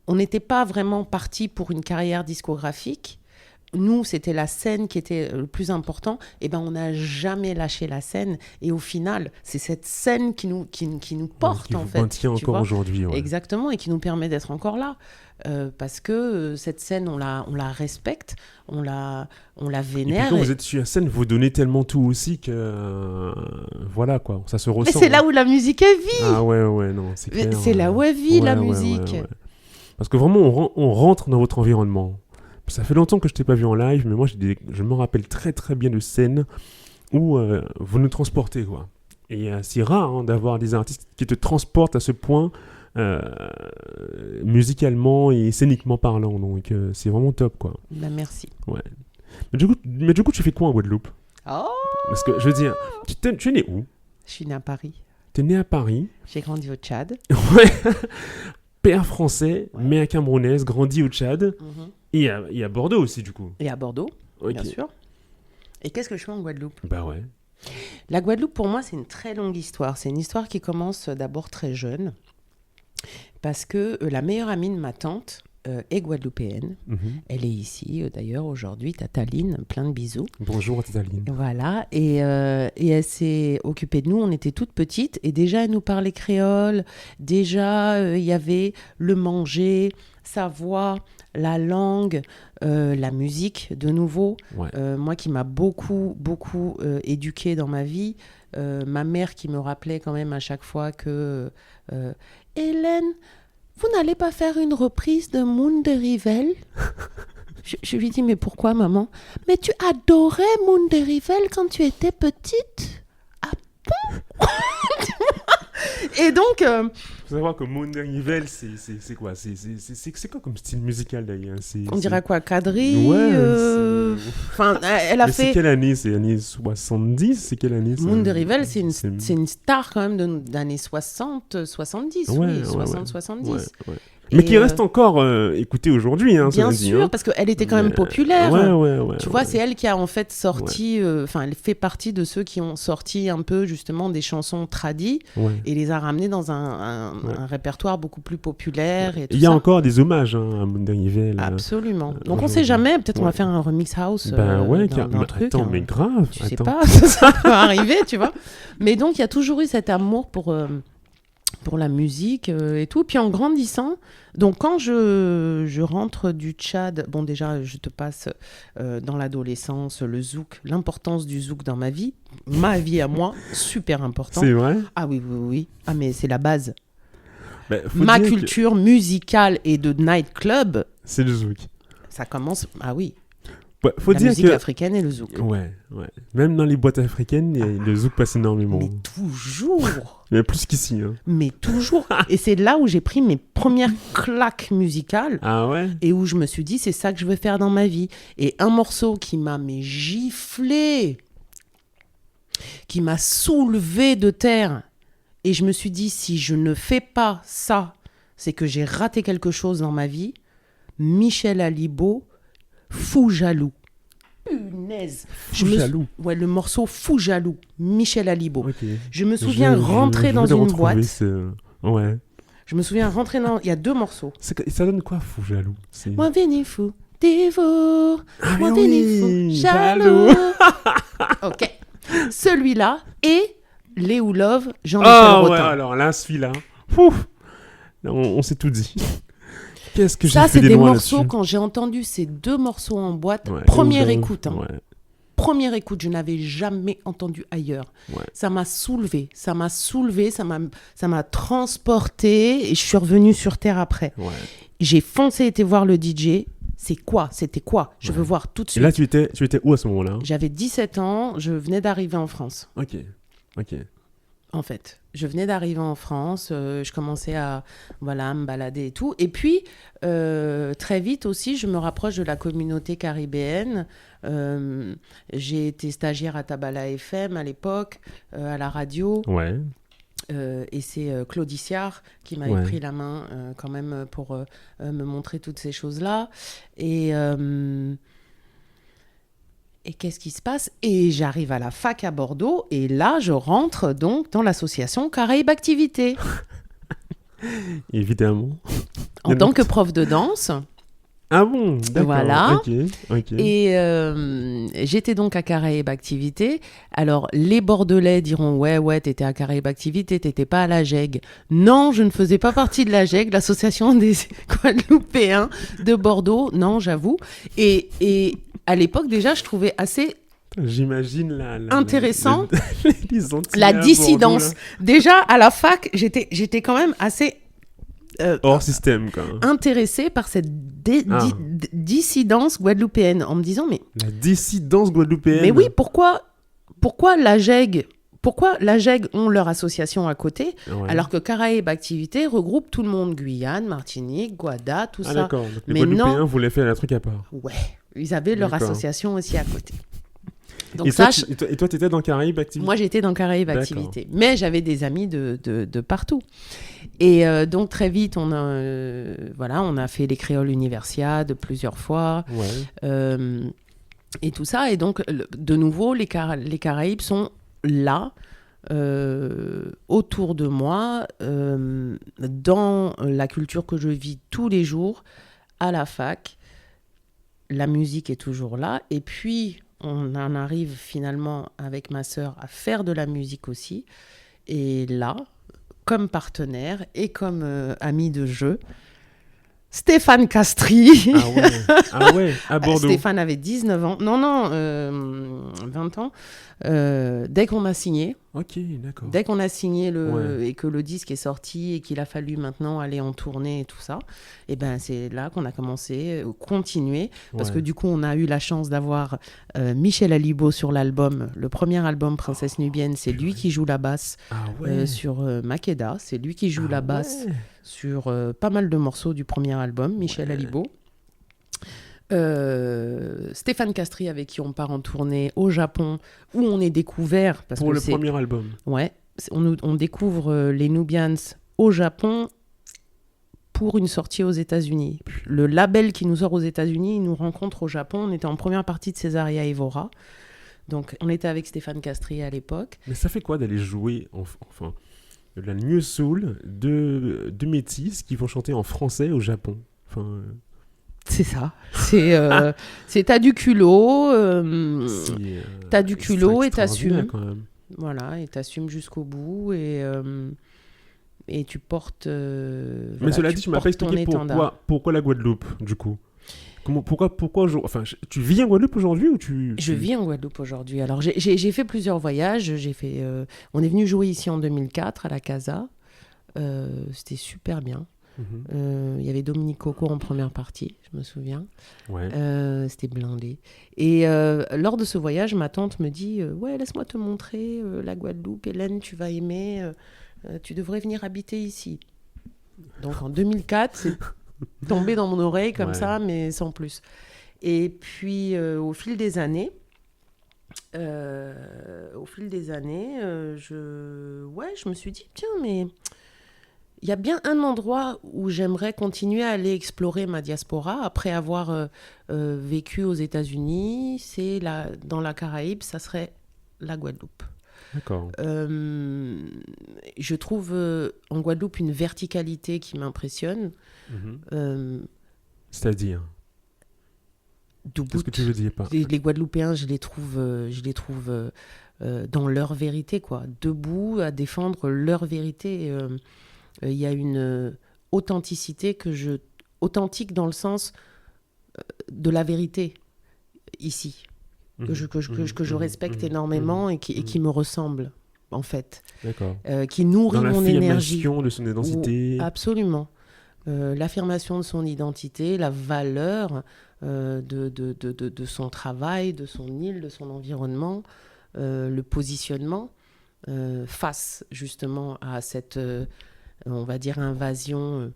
on n'était pas vraiment parti pour une carrière discographique, nous, c'était la scène qui était le plus important, et ben on n'a jamais lâché la scène. Et au final, c'est cette scène qui nous porte, en fait. Qui maintient encore aujourd'hui. Exactement, et qui nous permet d'être encore là. Parce que cette scène, on la respecte, on la vénère. Et puis quand vous êtes sur la scène, vous donnez tellement tout aussi que... voilà, quoi, ça se ressent. Mais c'est là où la musique est vie. Ah ouais, non, c'est clair. C'est là où est vie, la musique. Ouais. Parce que vraiment, on rentre dans votre environnement. Ça fait longtemps que je t'ai pas vu en live, mais moi, je me rappelle très très bien de scènes où vous nous transportez, quoi. Et c'est rare d'avoir des artistes qui te transportent à ce point, musicalement et scéniquement parlant. Donc c'est vraiment top, quoi. Bah, merci. Ouais. Mais du coup, tu fais quoi en Guadeloupe? Parce que je veux dire, tu es né où? Je suis née à Paris. Tu es né à Paris. J'ai grandi au Tchad. Ouais. Père français, mère camerounaise, grandi au Tchad. Et à Bordeaux aussi, du coup. Et à Bordeaux, bien sûr. Et qu'est-ce que je fais en Guadeloupe? Bah ouais. La Guadeloupe, pour moi, c'est une très longue histoire. C'est une histoire qui commence d'abord très jeune. Parce que la meilleure amie de ma tante est guadeloupéenne. Elle est ici, d'ailleurs, aujourd'hui. Tataline, plein de bisous. Bonjour, Tataline. Voilà. Et elle s'est occupée de nous. On était toutes petites. Et déjà, elle nous parlait créole. Déjà, il y avait le manger, sa voix, la langue, la musique, de nouveau. Moi qui m'a beaucoup éduquée dans ma vie. Ma mère qui me rappelait quand même à chaque fois que... Hélène, vous n'allez pas faire une reprise de Moon de Rivelle? Je lui dis, mais pourquoi, maman? Mais tu adorais Moon de Rivelle quand tu étais petite? Ah bon? Et donc... faut savoir que Moon de Rivelle, c'est quoi? C'est quoi comme style musical, d'ailleurs? On dirait quoi? Quadrille? Enfin, elle a fait... C'est quelle année? C'est années 70? C'est quelle année? Moon de Rivelle, c'est une star quand même d'années 60, 70, 70. Mais qui reste encore écoutée aujourd'hui. Bien sûr, parce qu'elle était quand même populaire. Tu vois, c'est elle qui a en fait sorti... Enfin, elle fait partie de ceux qui ont sorti un peu justement des chansons tradies et les a ramenées dans un répertoire beaucoup plus populaire. Il y a encore des hommages à Moon de Rivelle. Absolument. Donc on sait jamais, peut-être on va faire un remix house d'un truc. Attends, mais grave. Tu sais pas, ça peut arriver, tu vois. Mais donc il y a toujours eu cet amour pour la musique et tout. Puis en grandissant, donc quand je rentre du Tchad, bon déjà je te passe dans l'adolescence le zouk, l'importance du zouk dans ma vie à moi, super important. C'est vrai? Ah oui. Ah mais c'est la base. Ma culture musicale et de nightclub. C'est le zouk. Ça commence, ah oui. Faut la dire musique que... africaine et le zouk. Ouais. Même dans les boîtes africaines, le zouk passe énormément. Mais toujours. Mais plus qu'ici. Mais toujours. Et c'est là où j'ai pris mes premières claques musicales. Ah ouais? Et où je me suis dit, c'est ça que je veux faire dans ma vie. Et un morceau qui m'a giflé, qui m'a soulevé de terre. Et je me suis dit, si je ne fais pas ça, c'est que j'ai raté quelque chose dans ma vie. Michel Alibo, Fou jaloux. Punaise. Jaloux. Ouais, le morceau Fou jaloux, Michel Alibo. Okay. Je me souviens rentrer dans une boîte. Ouais. Je me souviens rentrer dans... Il y a 2 morceaux. Ça donne quoi, Fou Jaloux? Moi, veni fou, dévore. Ah, Moi, mais veni oui, fou, jaloux. Ok. Celui-là et Léo Love, Jean-Michel Rotin. Ouais, alors là, celui-là, pouf, là, on s'est tout dit. Qu'est-ce que j'ai Ça, fait c'est des des loin morceaux, là-dessus. quand j'ai entendu ces 2 morceaux en boîte, Ouais, première Léo Love, écoute. Hein. ouais. Première écoute, je n'avais jamais entendu ailleurs. Ouais. Ça m'a soulevé, ça m'a transporté et je suis revenue sur terre après. Ouais. J'ai foncé été voir le DJ. C'était quoi? Je veux voir tout de Et suite. là, tu étais où à ce moment-là? J'avais 17 ans, je venais d'arriver en France. Ok. En fait, je venais d'arriver en France, je commençais à me balader et tout. Et puis, très vite aussi, je me rapproche de la communauté caribéenne. J'ai été stagiaire à Tabala FM à l'époque, à la radio. Ouais. Et c'est Claude Issiard qui m'avait pris la main quand même pour me montrer toutes ces choses-là. Et qu'est-ce qui se passe? Et j'arrive à la fac à Bordeaux et là, je rentre donc dans l'association Caraïbes Activité. Évidemment. En tant que prof de danse. Ah bon, d'accord. Voilà. Ok. Et j'étais donc à Caraïbes Activité. Alors, les Bordelais diront « Ouais, t'étais à Caraïbes Activité, t'étais pas à la GEG. » Non, je ne faisais pas partie de la GEG, l'association des Guadeloupéens de Bordeaux. Non, j'avoue. Et à l'époque, déjà, je trouvais assez... J'imagine intéressant la dissidence. Bordeaux, déjà, à la fac, j'étais quand même assez... hors système, quoi. Intéressée par cette dissidence guadeloupéenne, en me disant, mais... La dissidence guadeloupéenne. Mais oui, pourquoi la GEG ont leur association à côté, alors que Caraïbes Activité regroupe tout le monde, Guyane, Martinique, Guada, tout ça. D'accord, donc les mais Guadeloupéens voulaient faire un truc à part. Ouais, ils avaient leur association aussi à côté. Donc et toi, t'étais dans Caraïbes Activité? Moi, j'étais dans Caraïbes Activité. Mais j'avais des amis de partout. Et donc, très vite, on a fait les Créoles Universiades plusieurs fois. Ouais. Et tout ça. Et donc, de nouveau, les Caraïbes sont là, autour de moi, dans la culture que je vis tous les jours, à la fac. La musique est toujours là. Et puis... on en arrive finalement avec ma sœur à faire de la musique aussi. Et là, comme partenaire et comme ami de jeu, Stéphane Castries. Ah ouais, à Bordeaux. Stéphane avait 19 ans. Non, 20 ans. Dès qu'on a signé. Ok, d'accord. Dès qu'on a signé et que le disque est sorti et qu'il a fallu maintenant aller en tournée et tout ça, et ben c'est là qu'on a commencé, continuer. Parce que du coup, on a eu la chance d'avoir Michel Alibo sur l'album. Le premier album, Princesse Nubienne, c'est lui qui joue la basse sur Makeda. C'est lui qui joue la basse sur pas mal de morceaux du premier album, Michel Alibo. Stéphane Castries avec qui on part en tournée au Japon où on est découvert pour le premier album. Ouais, on découvre les Nubians au Japon pour une sortie aux États-Unis. Le label qui nous sort aux États-Unis, il nous rencontre au Japon. On était en première partie de Césaria Evora. Donc on était avec Stéphane Castries à l'époque. Mais ça fait quoi d'aller jouer enfin de la new soul de métis qui vont chanter en français au Japon? Enfin c'est ça. C'est t'as du culot, t'as du culot et t'assumes. Quand même. Voilà, et t'assumes jusqu'au bout et tu portes. Mais cela dit, tu m'as pas expliqué pourquoi la Guadeloupe, du coup. Pourquoi enfin, tu vis en Guadeloupe aujourd'hui ou Je vis en Guadeloupe aujourd'hui. Alors j'ai fait plusieurs voyages. On est venu jouer ici en 2004 à la Casa. C'était super bien. Il y avait Dominique Coco en première partie, je me souviens. Ouais. C'était blindé. Et lors de ce voyage, ma tante me dit ouais, laisse-moi te montrer la Guadeloupe. Hélène, tu vas aimer. Tu devrais venir habiter ici. Donc en 2004, c'est tombé dans mon oreille comme ça, mais sans plus. Et puis au fil des années, je me suis dit tiens, mais il y a bien un endroit où j'aimerais continuer à aller explorer ma diaspora après avoir vécu aux États-Unis. C'est dans la Caraïbe, ça serait la Guadeloupe. D'accord. Je trouve en Guadeloupe une verticalité qui m'impressionne. C'est-à-dire qu'est-ce que tu veux dire par... Les Guadeloupéens, je les trouve dans leur vérité, quoi. Debout à défendre leur vérité. Il y a une authenticité authentique dans le sens de la vérité ici, que je respecte énormément et qui me ressemble, en fait. D'accord. Qui nourrit mon énergie. L'affirmation de son identité. Absolument. L'affirmation de son identité, la valeur de son travail, de son île, de son environnement, le positionnement face justement à cette, on va dire, invasion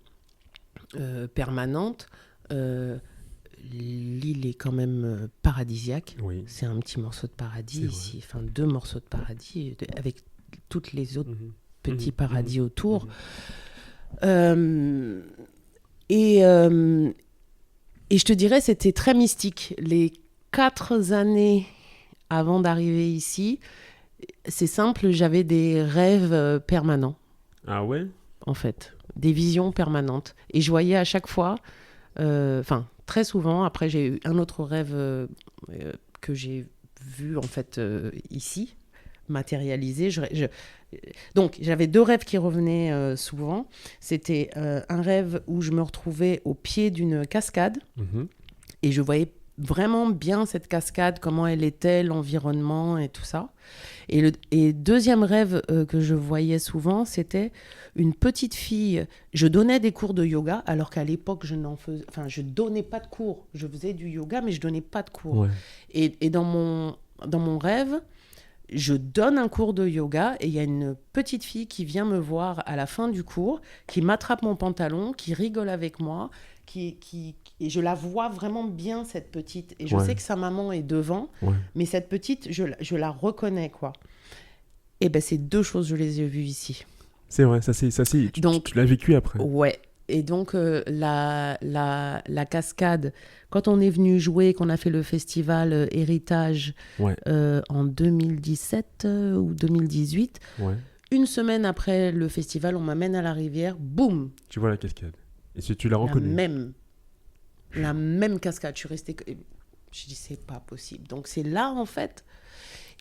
permanente. L'île est quand même paradisiaque. Oui. C'est un petit morceau de paradis ici, enfin 2 morceaux de paradis avec toutes les autres petits paradis autour. Et je te dirais, c'était très mystique. Les 4 années avant d'arriver ici, c'est simple, j'avais des rêves permanents. Ah ouais ? En fait, des visions permanentes. Et je voyais à chaque fois, très souvent, après j'ai eu un autre rêve que j'ai vu en fait ici, matérialisé. Donc j'avais 2 rêves qui revenaient souvent. C'était un rêve où je me retrouvais au pied d'une cascade et je voyais vraiment bien cette cascade, comment elle était, l'environnement et tout ça. Et deuxième rêve que je voyais souvent, c'était une petite fille. Je donnais des cours de yoga, alors qu'à l'époque, je donnais pas de cours. Je faisais du yoga, mais je donnais pas de cours. Ouais. Et dans mon rêve, je donne un cours de yoga et il y a une petite fille qui vient me voir à la fin du cours, qui m'attrape mon pantalon, qui rigole avec moi, et je la vois vraiment bien, cette petite. Et je sais que sa maman est devant, mais cette petite, je la reconnais, quoi. Et ben ces 2 choses, je les ai vues ici. C'est vrai, tu l'as vécu après. Ouais. Et donc, la cascade, quand on est venu jouer, qu'on a fait le festival Héritage en 2017 ou 2018, une semaine après le festival, on m'amène à la rivière, boum. Tu vois la cascade. Et tu l'as reconnue. La même cascade. Je suis restée... Je dis, c'est pas possible. Donc, c'est là, en fait.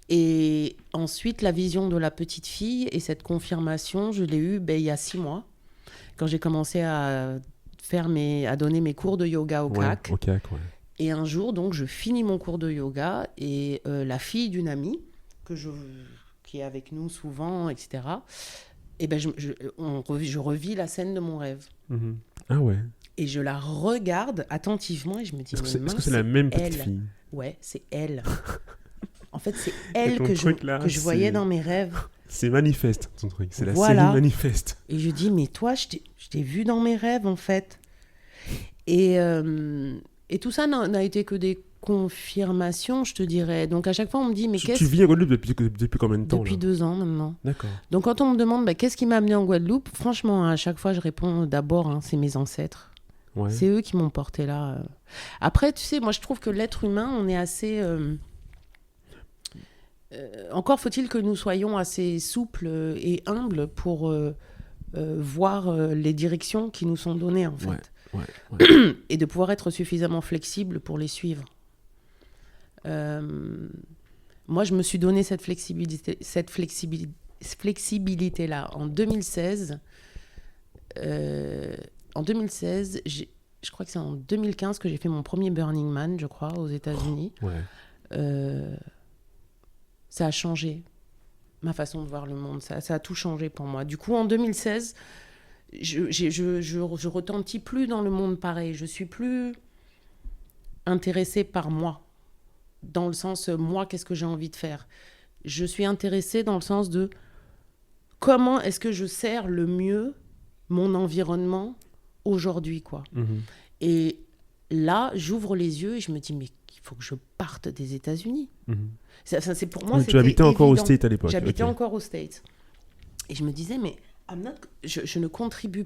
Et ensuite, la vision de la petite fille et cette confirmation, je l'ai eue il y a 6 mois. Quand j'ai commencé à donner mes cours de yoga au CAC. Et un jour, donc, je finis mon cours de yoga et la fille d'une amie qui est avec nous souvent, etc. Et je revis la scène de mon rêve. Ah ouais. Et je la regarde attentivement et je me dis, est-ce que c'est la même petite fille ? Ouais, c'est elle. En fait, c'est elle que je voyais dans mes rêves. C'est Manifeste, ton truc. C'est la série Manifeste. Et je dis, mais toi, je t'ai vu dans mes rêves, en fait. Et tout ça n'a été que des confirmations, je te dirais. Donc, à chaque fois, on me dit, mais Tu vis en Guadeloupe depuis combien de temps ? Depuis 2 ans, maintenant. D'accord. Donc, quand on me demande, qu'est-ce qui m'a amené en Guadeloupe ? Franchement, à chaque fois, je réponds d'abord, c'est mes ancêtres. Ouais. C'est eux qui m'ont porté là. Après, tu sais, moi, je trouve que l'être humain, on est assez... encore faut-il que nous soyons assez souples et humbles pour voir les directions qui nous sont données, en fait. Et de pouvoir être suffisamment flexible pour les suivre. Moi, je me suis donné cette flexibilité-là. En 2016, je crois que c'est en 2015 que j'ai fait mon premier Burning Man, je crois, aux États-Unis. Ça a changé ma façon de voir le monde. Ça a tout changé pour moi. Du coup, en 2016, je retentis plus dans le monde pareil. Je suis plus intéressée par moi. Dans le sens, moi, qu'est-ce que j'ai envie de faire ? Je suis intéressée dans le sens de comment est-ce que je sers le mieux mon environnement aujourd'hui, quoi. Et là, j'ouvre les yeux et je me dis, mais il faut que je parte des États-Unis. C'est pour moi, c'était tu habitais évident. Encore aux States à l'époque. J'habitais encore aux States. Et je me disais, mais je ne contribue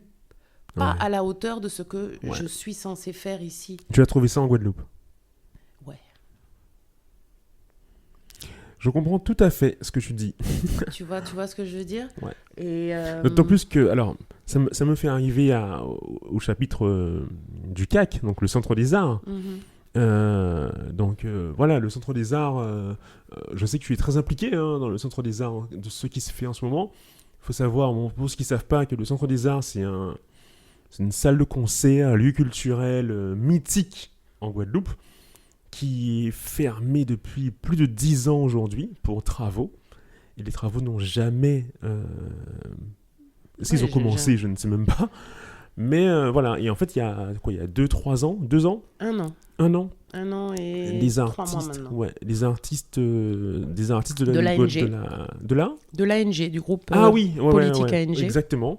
pas à la hauteur de ce que je suis censée faire ici. Tu as trouvé ça en Guadeloupe ? Ouais. Je comprends tout à fait ce que tu dis. Tu vois ce que je veux dire? Ouais. Et d'autant plus que, alors, ça me fait arriver au chapitre du CAC, donc le Centre des Arts. Donc voilà, le Centre des Arts, je sais que tu es très impliqué dans le Centre des Arts, de ce qui se fait en ce moment. Il faut savoir, bon, pour ceux qui ne savent pas, que le Centre des Arts, c'est une salle de concert, un lieu culturel mythique en Guadeloupe, qui est fermé depuis plus de 10 ans aujourd'hui pour travaux. Et les travaux n'ont jamais... s'ils ont commencé, je ne sais même pas. Mais voilà, et en fait, il y a 2-3 ans 2 ans 1 an. 1 an. 1 an et des 3 artistes, mois maintenant. ouais, des artistes de l'ANG. De l'ANG, du groupe politique ANG. Exactement.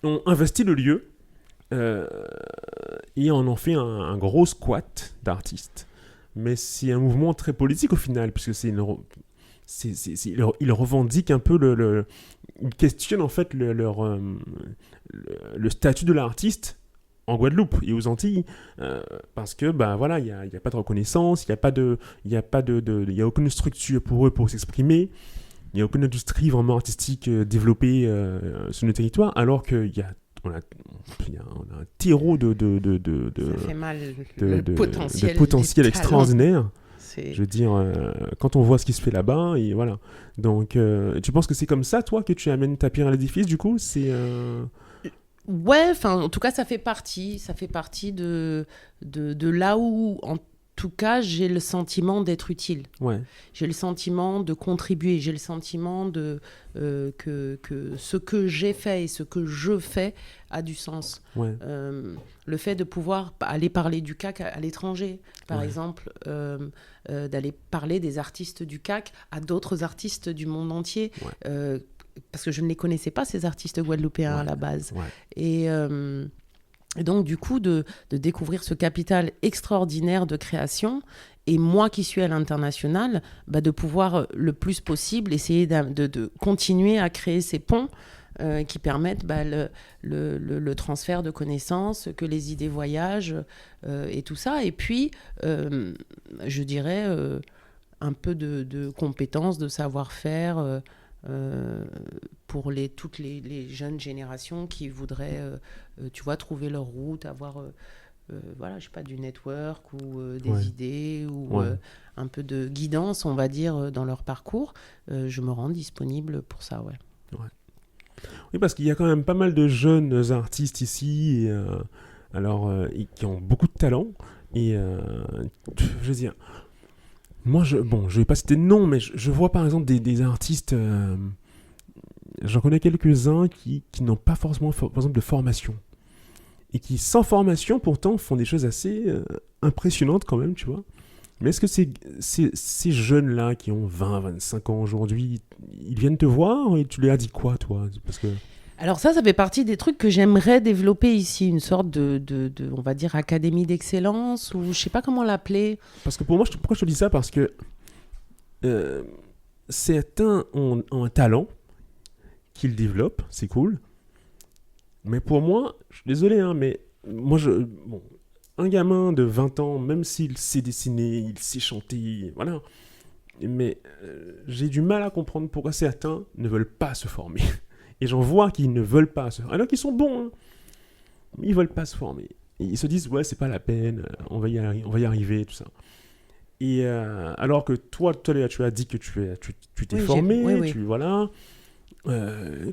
On investit le lieu et on en fait un gros squat d'artistes. Mais c'est un mouvement très politique au final, puisque ils revendiquent un peu ils questionnent en fait le statut de l'artiste en Guadeloupe et aux Antilles, parce que voilà, il y a pas de reconnaissance, il y a aucune structure pour eux pour s'exprimer, il n'y a aucune industrie vraiment artistique développée sur le territoire, alors qu'on a un terreau de ça fait mal, le potentiel extraordinaire. Je veux dire, quand on voit ce qui se fait là-bas, et voilà. Donc, tu penses que c'est comme ça, toi, que tu amènes ta pierre à l'édifice, du coup? Ouais, enfin, en tout cas, ça fait partie de là où, en tout cas, j'ai le sentiment d'être utile. Ouais. J'ai le sentiment de contribuer, j'ai le sentiment que ce que j'ai fait et ce que je fais a du sens. Ouais. Le fait de pouvoir aller parler du CAC à l'étranger, par exemple, d'aller parler des artistes du CAC à d'autres artistes du monde entier, parce que je ne les connaissais pas, ces artistes guadeloupéens à la base. Ouais. Et donc, du coup, de découvrir ce capital extraordinaire de création, et moi qui suis à l'international, de pouvoir le plus possible essayer de continuer à créer ces ponts qui permettent le transfert de connaissances, que les idées voyagent et tout ça. Et puis, je dirais, un peu de compétences, de savoir-faire pour toutes les jeunes générations qui voudraient, tu vois, trouver leur route, avoir, voilà, je sais pas, du network ou des idées ou un peu de guidance, on va dire, dans leur parcours. Je me rends disponible pour ça, ouais. Oui, parce qu'il y a quand même pas mal de jeunes artistes ici, qui ont beaucoup de talent. Et je veux dire, moi, je vais pas citer de nom, mais je vois par exemple des artistes, j'en connais quelques-uns qui n'ont pas forcément, par exemple, de formation. Et qui, sans formation, pourtant, font des choses assez impressionnantes quand même, tu vois. Mais est-ce que ces jeunes-là qui ont 20-25 ans aujourd'hui, ils viennent te voir et tu leur as dit quoi, toi? Parce que... Alors ça fait partie des trucs que j'aimerais développer ici, une sorte de on va dire, académie d'excellence, ou je sais pas comment l'appeler. Parce que pour moi, pourquoi je te dis ça? Parce que certains ont un talent qu'ils développent, c'est cool. Mais pour moi, je suis désolé, mais moi, un gamin de 20 ans, même s'il sait dessiner, il sait chanter, voilà. Mais j'ai du mal à comprendre pourquoi certains ne veulent pas se former. Et j'en vois qui ne veulent pas se former. Alors qu'ils sont bons, mais ils ne veulent pas se former. Et ils se disent, ouais, c'est pas la peine, on va y arriver, tout ça. Et alors que toi, tu as dit que tu t'es formé, voilà.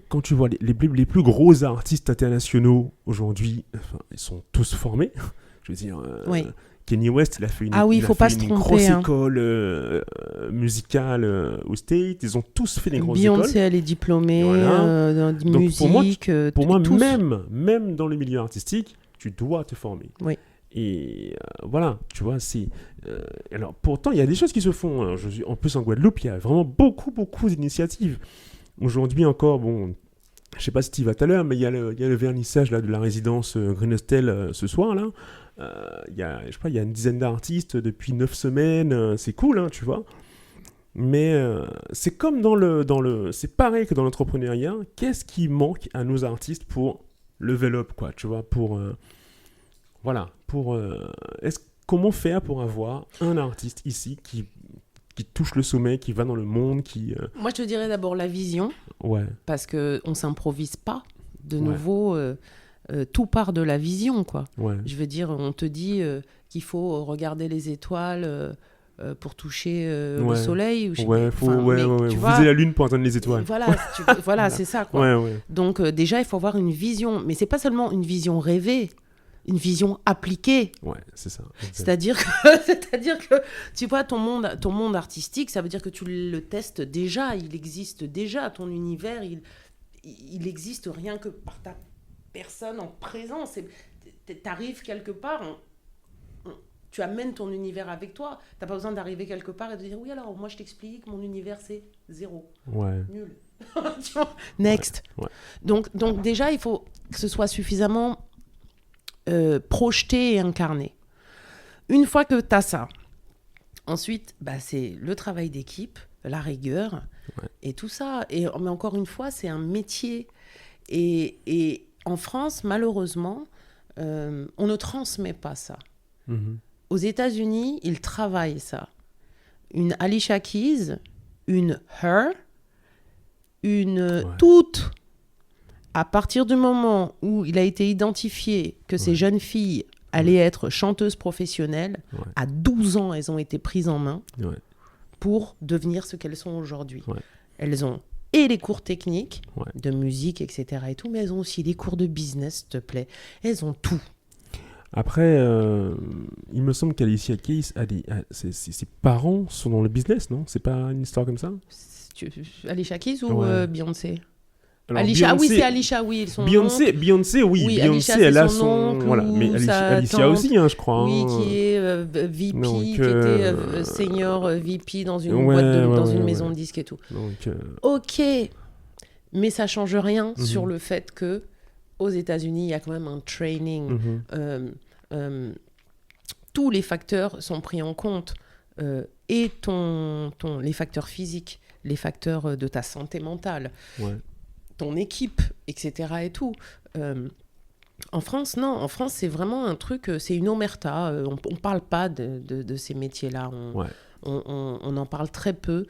Quand tu vois les plus gros artistes internationaux aujourd'hui, ils sont tous formés. Je veux dire, Kanye West, il a fait une grosse école musicale au State. Ils ont tous fait des grosses écoles. Beyoncé, elle est diplômée dans la musique. Pour moi, même dans le milieu artistique, tu dois te former. Oui. Et voilà, tu vois, alors, pourtant, il y a des choses qui se font. En plus, en Guadeloupe, il y a vraiment beaucoup d'initiatives. Aujourd'hui encore, je sais pas si tu y vas tout à l'heure, mais il y a le vernissage là, de la résidence Green Hostel ce soir, là. Il y a une dizaine d'artistes depuis 9 semaines. C'est cool, tu vois. Mais c'est comme c'est pareil que dans l'entrepreneuriat. Qu'est-ce qui manque à nos artistes pour level up, quoi, tu vois, comment faire pour avoir un artiste ici touche le sommet, qui va dans le monde, qui... Moi, je te dirais d'abord la vision, parce qu'on ne s'improvise pas. De nouveau, tout part de la vision, quoi. Je veux dire, on te dit qu'il faut regarder les étoiles... pour toucher le soleil. Tu vois, viser la lune pour atteindre les étoiles. Voilà, c'est ça, quoi. Donc déjà, il faut avoir une vision. Mais c'est pas seulement une vision rêvée, une vision appliquée. Ouais, c'est ça. C'est-à-dire que, tu vois, ton monde artistique, ça veut dire que tu le testes déjà, il existe déjà. Ton univers, il existe rien que par ta personne en présence. T'arrives quelque part... Tu amènes ton univers avec toi. Tu n'as pas besoin d'arriver quelque part et de dire « Oui, alors, moi, je t'explique, mon univers, c'est 0. Nul. » Next. Donc, déjà, il faut que ce soit suffisamment projeté et incarné. Une fois que tu as ça, ensuite, c'est le travail d'équipe, la rigueur et tout ça. Mais encore une fois, c'est un métier. Et en France, malheureusement, on ne transmet pas ça. Aux États-Unis, ils travaillent ça. Une Alicia Keys, une Her, une toute. À partir du moment où il a été identifié que ces jeunes filles allaient être chanteuses professionnelles, à 12 ans, elles ont été prises en main pour devenir ce qu'elles sont aujourd'hui. Elles ont et les cours techniques de musique, etc. et tout, mais elles ont aussi les cours de business, s'il te plaît. Elles ont tout. Après, il me semble qu'Alicia Keys, ses parents sont dans le business, non? C'est pas une histoire comme ça? Alicia Keys ou Beyoncé? Alors, Alicia, Beyoncé, c'est Alicia, oui. Beyoncé, oui. Beyoncé, Alicia, elle a son son... oncle, Voilà. Mais Alicia tante, aussi, je crois. Oui, qui est VP, qui était senior VP dans une boîte une maison de disques et tout. Donc, Ok, mais ça change rien sur le fait que aux États-Unis, il y a quand même un training. Tous les facteurs sont pris en compte. Et les facteurs physiques, les facteurs de ta santé mentale, ton équipe, etc. et tout. En France, non. En France, c'est vraiment un truc, c'est une omerta. On ne parle pas de ces métiers-là. On en parle très peu.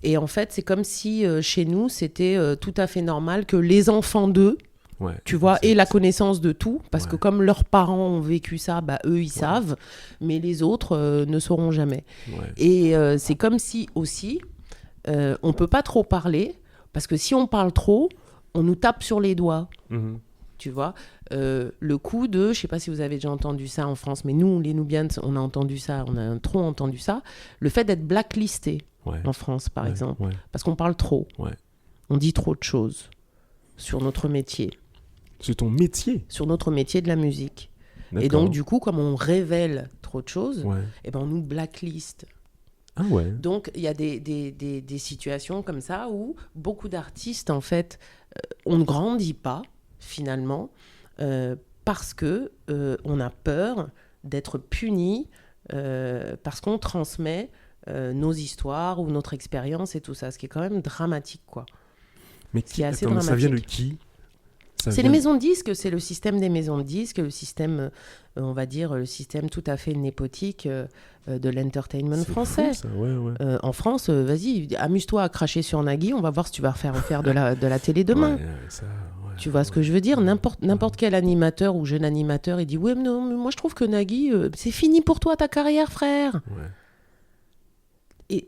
Et en fait, c'est comme si chez nous, c'était tout à fait normal que les enfants d'eux, tu vois, aient la connaissance de tout. Parce que comme leurs parents ont vécu ça, eux, ils savent. Mais les autres ne sauront jamais. Et c'est comme si aussi, on ne peut pas trop parler. Parce que si on parle trop, on nous tape sur les doigts. Tu vois, le coup de, je ne sais pas si vous avez déjà entendu ça en France, mais nous, les Nubians, on a entendu ça, on a trop entendu ça. Le fait d'être blacklisté en France, par exemple, parce qu'on parle trop. On dit trop de choses sur notre métier. Sur ton métier? Sur notre métier de la musique. D'accord. Et donc, du coup, comme on révèle trop de choses, on nous blacklist. Donc, il y a des situations comme ça où beaucoup d'artistes, en fait, on ne grandit pas, finalement, parce que on a peur d'être puni parce qu'on transmet nos histoires ou notre expérience et tout ça, ce qui est quand même dramatique, quoi. Mais ça vient de qui? C'est les maisons de disques, c'est le système des maisons de disques, le système, on va dire, le système tout à fait népotique de l'entertainment français. Fou, ça. En France, vas-y, amuse-toi à cracher sur Nagui, on va voir si tu vas faire de la télé demain. Tu vois ce que je veux dire? N'importe quel animateur ou jeune animateur, il dit « Ouais, mais non, mais moi je trouve que Nagui, c'est fini pour toi ta carrière, frère. »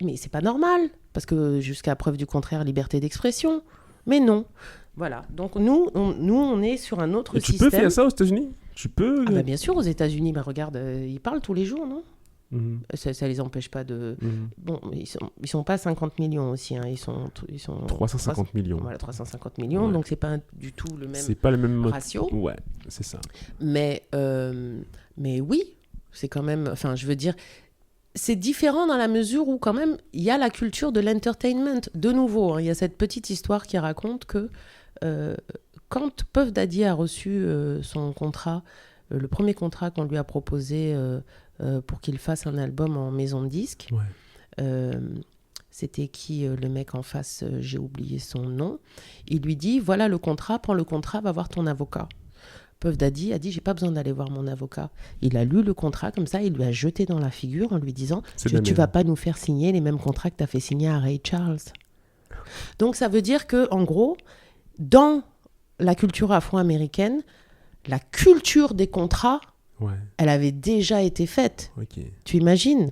Mais c'est pas normal, parce que jusqu'à preuve du contraire, liberté d'expression. Mais non. Voilà, donc nous, on est sur un autre système. Tu peux faire ça aux États-Unis? Tu peux? Bien sûr, aux États-Unis, regarde, ils parlent tous les jours, non? Ça les empêche pas de... Bon, ils sont pas 50 millions aussi, ils sont 350 millions. Voilà, 350 millions, donc c'est pas du tout le même ratio. Ouais, c'est ça. Mais oui, c'est quand même... Enfin, je veux dire... C'est différent dans la mesure où, quand même, il y a la culture de l'entertainment. De nouveau, il y a cette petite histoire qui raconte que quand Puff Daddy a reçu son contrat, le premier contrat qu'on lui a proposé pour qu'il fasse un album en maison de disques, c'était qui le mec en face, j'ai oublié son nom, il lui dit, voilà le contrat, prends le contrat, va voir ton avocat. Puff Daddy a dit, j'ai pas besoin d'aller voir mon avocat. Il a lu le contrat comme ça, il lui a jeté dans la figure en lui disant, tu vas pas nous faire signer les mêmes contrats que tu as fait signer à Ray Charles. Donc ça veut dire que, en gros, dans la culture afro-américaine, la culture des contrats, elle avait déjà été faite. Tu imagines ?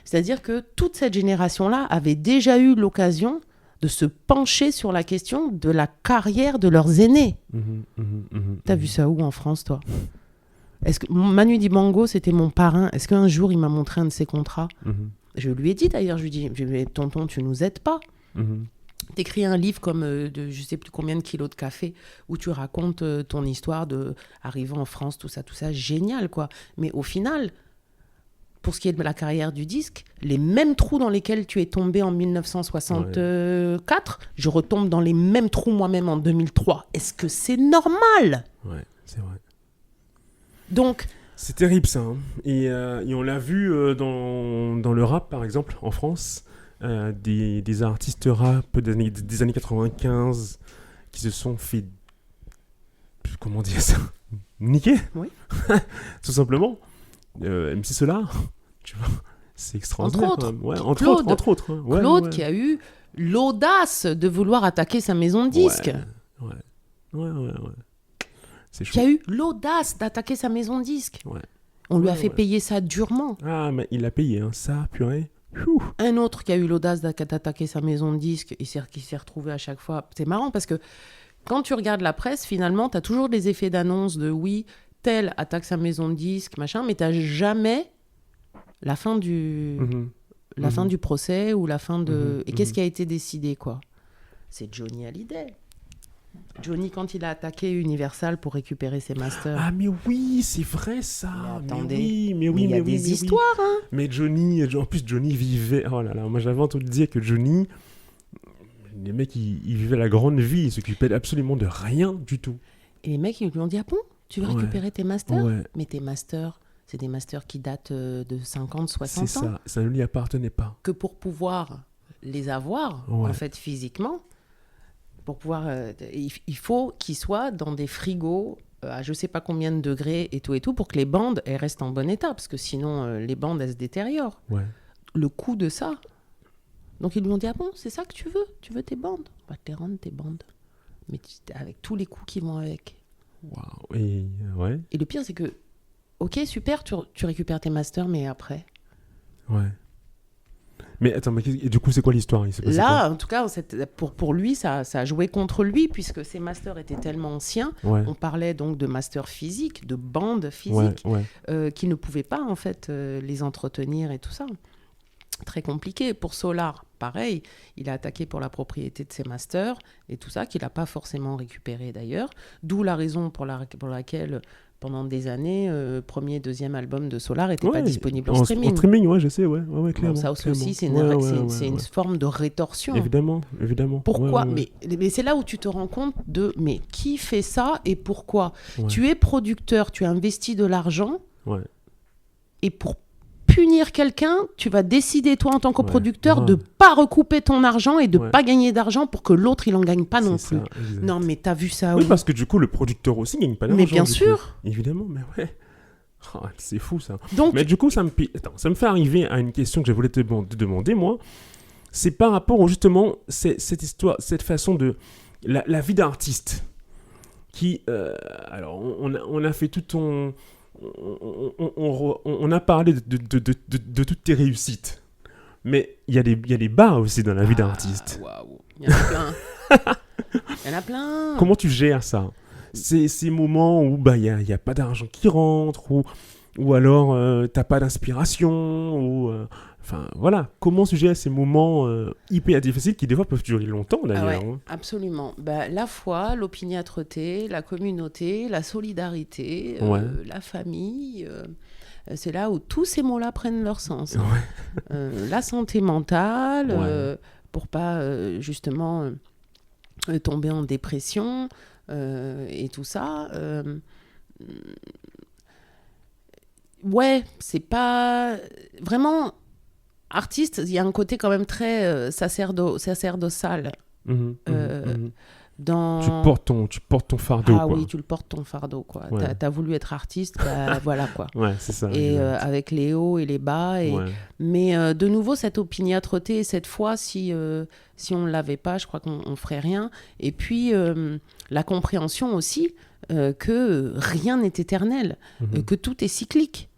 C'est-à-dire que toute cette génération-là avait déjà eu l'occasion de se pencher sur la question de la carrière de leurs aînés. T'as vu ça où en France, toi ? Est-ce que Manu Dibango, c'était mon parrain. Est-ce qu'un jour, il m'a montré un de ses contrats ? Je lui ai dit d'ailleurs, je lui ai dit, tonton, tu nous aides pas. T'écris un livre comme de je sais plus combien de kilos de café où tu racontes ton histoire de arrivant en France, tout ça, génial quoi. Mais au final, pour ce qui est de la carrière du disque, les mêmes trous dans lesquels tu es tombé en 1964, je retombe dans les mêmes trous moi-même en 2003. Est-ce que c'est normal ? Ouais, c'est vrai. Donc... C'est terrible ça. Hein. Et on l'a vu dans le rap par exemple en France. Des artistes rap des années 95 qui se sont fait comment dire ça, niquer, tout simplement. MC Solar, tu vois, c'est extraordinaire. Entre autres. Claude qui a eu l'audace de vouloir attaquer sa maison de disques. Ouais. C'est chaud. Qui a eu l'audace d'attaquer sa maison de disques. On lui a fait payer ça durement. Ah, mais il a payé, hein, ça, purée. Un autre qui a eu l'audace d'attaquer sa maison de disques et qui s'est retrouvé à chaque fois. C'est marrant parce que quand tu regardes la presse, finalement, tu as toujours des effets d'annonce de oui, tel attaque sa maison de disques, machin, mais tu n'as jamais la fin du fin du procès ou la fin de... Et qu'est-ce qui a été décidé, quoi ? C'est Johnny Hallyday. Johnny, quand il a attaqué Universal pour récupérer ses masters. Ah, mais oui, c'est vrai ça. Mais attendez, il y a des histoires. Hein. Mais Johnny, en plus, Johnny vivait. Oh là là, moi j'avais entendu dire que Johnny, les mecs, ils vivaient la grande vie, ils s'occupaient absolument de rien du tout. Et les mecs, ils lui ont dit, ah bon, tu veux récupérer tes masters ? Mais tes masters, c'est des masters qui datent de 50, 60 ans. C'est ça ne lui appartenait pas. Que pour pouvoir les avoir, en fait, physiquement, pour pouvoir, il faut qu'ils soient dans des frigos à je sais pas combien de degrés et tout, pour que les bandes elles restent en bon état, parce que sinon les bandes elles se détériorent. Le coût de ça. Donc ils lui ont dit, ah bon, c'est ça que tu veux tes bandes ? On va te les rendre tes bandes. Mais avec tous les coûts qui vont avec. Waouh. Et le pire c'est que, ok super, tu récupères tes masters, mais après. Mais attends, et du coup, c'est quoi l'histoire ? Là, en tout cas, pour lui, ça a joué contre lui, puisque ses masters étaient tellement anciens. On parlait donc de masters physiques, de bandes physiques, qui ne pouvaient pas, en fait, les entretenir et tout ça. Très compliqué. Pour Solar, pareil, il a attaqué pour la propriété de ses masters et tout ça, qu'il n'a pas forcément récupéré d'ailleurs. D'où la raison pour laquelle... Pendant des années, premier, deuxième album de Solar n'était pas disponible en streaming. En streaming, je sais, clairement. Bon, ça aussi, c'est une forme de rétorsion. Évidemment. Pourquoi ? Mais c'est là où tu te rends compte de mais qui fait ça et pourquoi ? Tu es producteur, tu as investi de l'argent, et pour punir quelqu'un, tu vas décider, toi, en tant que producteur, de ne pas recouper ton argent et de ne pas gagner d'argent pour que l'autre, il n'en gagne pas non plus. Non, mais t'as vu ça Oui, parce que du coup, le producteur aussi ne gagne pas d'argent. Mais bien sûr. Évidemment, mais ouais. Oh, c'est fou, ça. Donc, mais du coup, ça me fait arriver à une question que je voulais te demander, moi. C'est par rapport, justement, cette histoire, cette façon de... La vie d'artiste qui... alors, on a fait tout ton... On a parlé de toutes tes réussites, mais il y a des bas aussi dans la vie d'artiste. Waouh, il y en a plein. Il y en a plein. Comment tu gères ça ? Ces moments où il y a pas d'argent qui rentre, ou alors t'as pas d'inspiration, ou enfin voilà. Comment tu gères ces moments hyper difficiles qui des fois peuvent durer longtemps d'ailleurs. Absolument. La foi, l'opiniâtreté, la communauté, la solidarité, la famille. C'est là où tous ces mots-là prennent leur sens. La santé mentale, pour pas justement tomber en dépression. Et tout ça, c'est pas vraiment artiste. Il y a un côté quand même très sacerdotal Dans... Tu portes ton fardeau, ah quoi. oui, tu le portes ton fardeau, quoi. Ouais. T'as voulu être artiste, bah, voilà, quoi. Ouais, c'est ça. Et avec les hauts et les bas. Et... Ouais. Mais de nouveau, cette opiniâtreté, cette fois, si on ne l'avait pas, je crois qu'on ne ferait rien. Et puis, la compréhension aussi que rien n'est éternel, que tout est cyclique.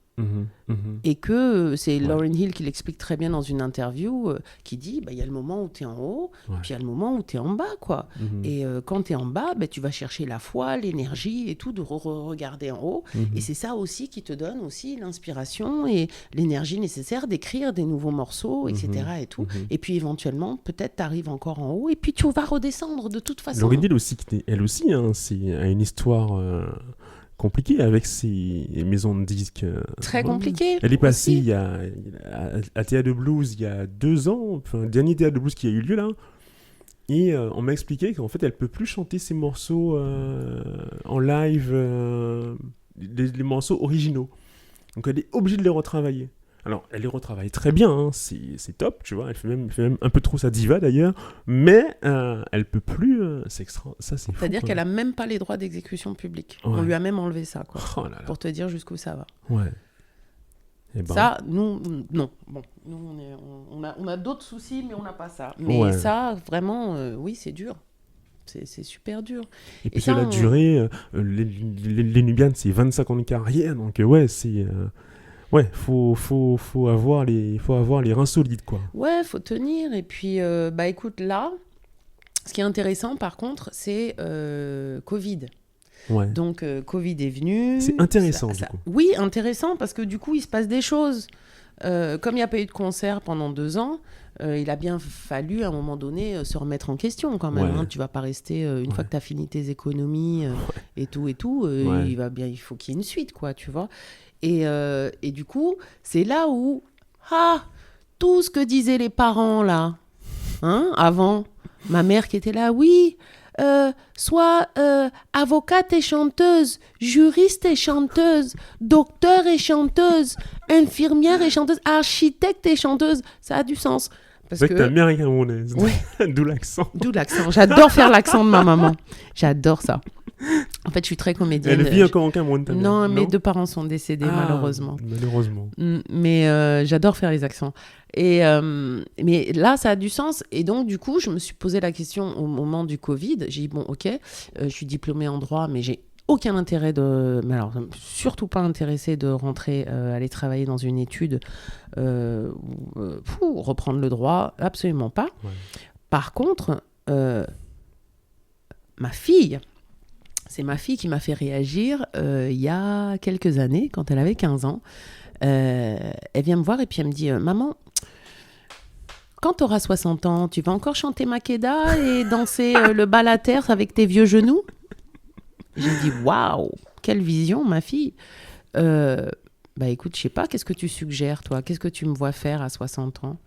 Et que c'est Lauryn Hill qui l'explique très bien dans une interview, qui dit il y a le moment où tu es en haut, puis il y a le moment où tu es en bas, quoi. Et quand tu es en bas, tu vas chercher la foi, l'énergie et tout, de regarder en haut. Et c'est ça aussi qui te donne aussi l'inspiration et l'énergie nécessaire d'écrire des nouveaux morceaux, etc. Et tout. Et puis éventuellement, peut-être tu arrives encore en haut et puis tu vas redescendre de toute façon. Lauryn Hill aussi, elle aussi, a une histoire... compliqué avec ces maisons de disques. Très compliqué. Elle est passée à Théâtre de Blues il y a 2 ans, enfin, le dernier Théâtre de Blues qui a eu lieu là. Et on m'a expliqué qu'en fait, elle peut plus chanter ses morceaux en live, les morceaux originaux. Donc elle est obligée de les retravailler. Alors, elle les retravaille très bien, hein, c'est top, tu vois. Elle fait même un peu trop sa diva d'ailleurs, mais elle peut plus. C'est extra, ça c'est. C'est-à-dire qu'elle a même pas les droits d'exécution publique. Ouais. On lui a même enlevé ça, quoi, pour te dire jusqu'où ça va. Ouais. Ça, nous, non. Bon, nous, on a d'autres soucis, mais on n'a pas ça. Mais ça, vraiment, oui, c'est dur. C'est super dur. Et puis ça, la durée, les Nubians, c'est 25 ans de carrière, donc ouais, c'est. Ouais, faut avoir les reins solides, quoi. Ouais, faut tenir. Et puis, écoute, là, ce qui est intéressant, par contre, c'est Covid. Ouais. Donc, Covid est venu. C'est intéressant, du coup. Oui, intéressant, parce que du coup, il se passe des choses. Comme il n'y a pas eu de concert pendant 2 ans, il a bien fallu, à un moment donné, se remettre en question, quand même. Hein. Tu ne vas pas rester, une fois que tu as fini tes économies et tout, il faut qu'il y ait une suite, quoi, tu vois. Et du coup, c'est là où tout ce que disaient les parents là, avant, ma mère qui était là, oui, soit avocate et chanteuse, juriste et chanteuse, docteur et chanteuse, infirmière et chanteuse, architecte et chanteuse, ça a du sens. Parce que ta mère est camerounaise, d'où l'accent. D'où l'accent. J'adore faire l'accent de ma maman. J'adore ça. En fait, je suis très comédienne. Elle vit encore en Cameroun, ta mère. Non, mes 2 parents sont décédés, malheureusement. Malheureusement. Mais j'adore faire les accents. Mais là, ça a du sens. Et donc, du coup, je me suis posé la question au moment du Covid. J'ai dit, bon, ok, je suis diplômée en droit, mais j'ai aucun intérêt surtout pas intéressée de rentrer, aller travailler dans une étude, reprendre le droit, absolument pas. Ouais. Par contre, ma fille... C'est ma fille qui m'a fait réagir il y a quelques années, quand elle avait 15 ans. Elle vient me voir et puis elle me dit « Maman, quand tu auras 60 ans, tu vas encore chanter Makeda et danser le bal à terre avec tes vieux genoux ?» J'ai dit « Waouh, quelle vision, ma fille !» Écoute, je sais pas, qu'est-ce que tu suggères, toi ? Qu'est-ce que tu me vois faire à 60 ans ?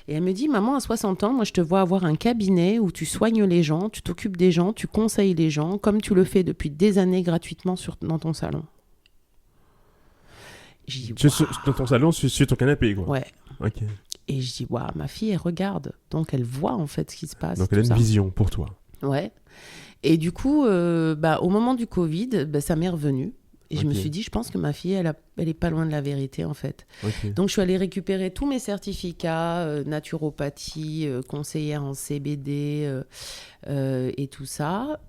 Et elle me dit, maman, à 60 ans, moi, je te vois avoir un cabinet où tu soignes les gens, tu t'occupes des gens, tu conseilles les gens, comme tu le fais depuis des années gratuitement dans ton salon. J'ai dit, dans ton salon, sur ton canapé, quoi. Ouais. Ok. Et je dis, waouh, ma fille, elle regarde. Donc, elle voit, en fait, ce qui se passe. Donc, elle a une vision pour toi. Ouais. Et du coup, au moment du Covid, ça m'est revenu. Et je me suis dit, je pense que ma fille, elle est pas loin de la vérité, en fait. Okay. Donc, je suis allée récupérer tous mes certificats, naturopathie, conseillère en CBD et tout ça.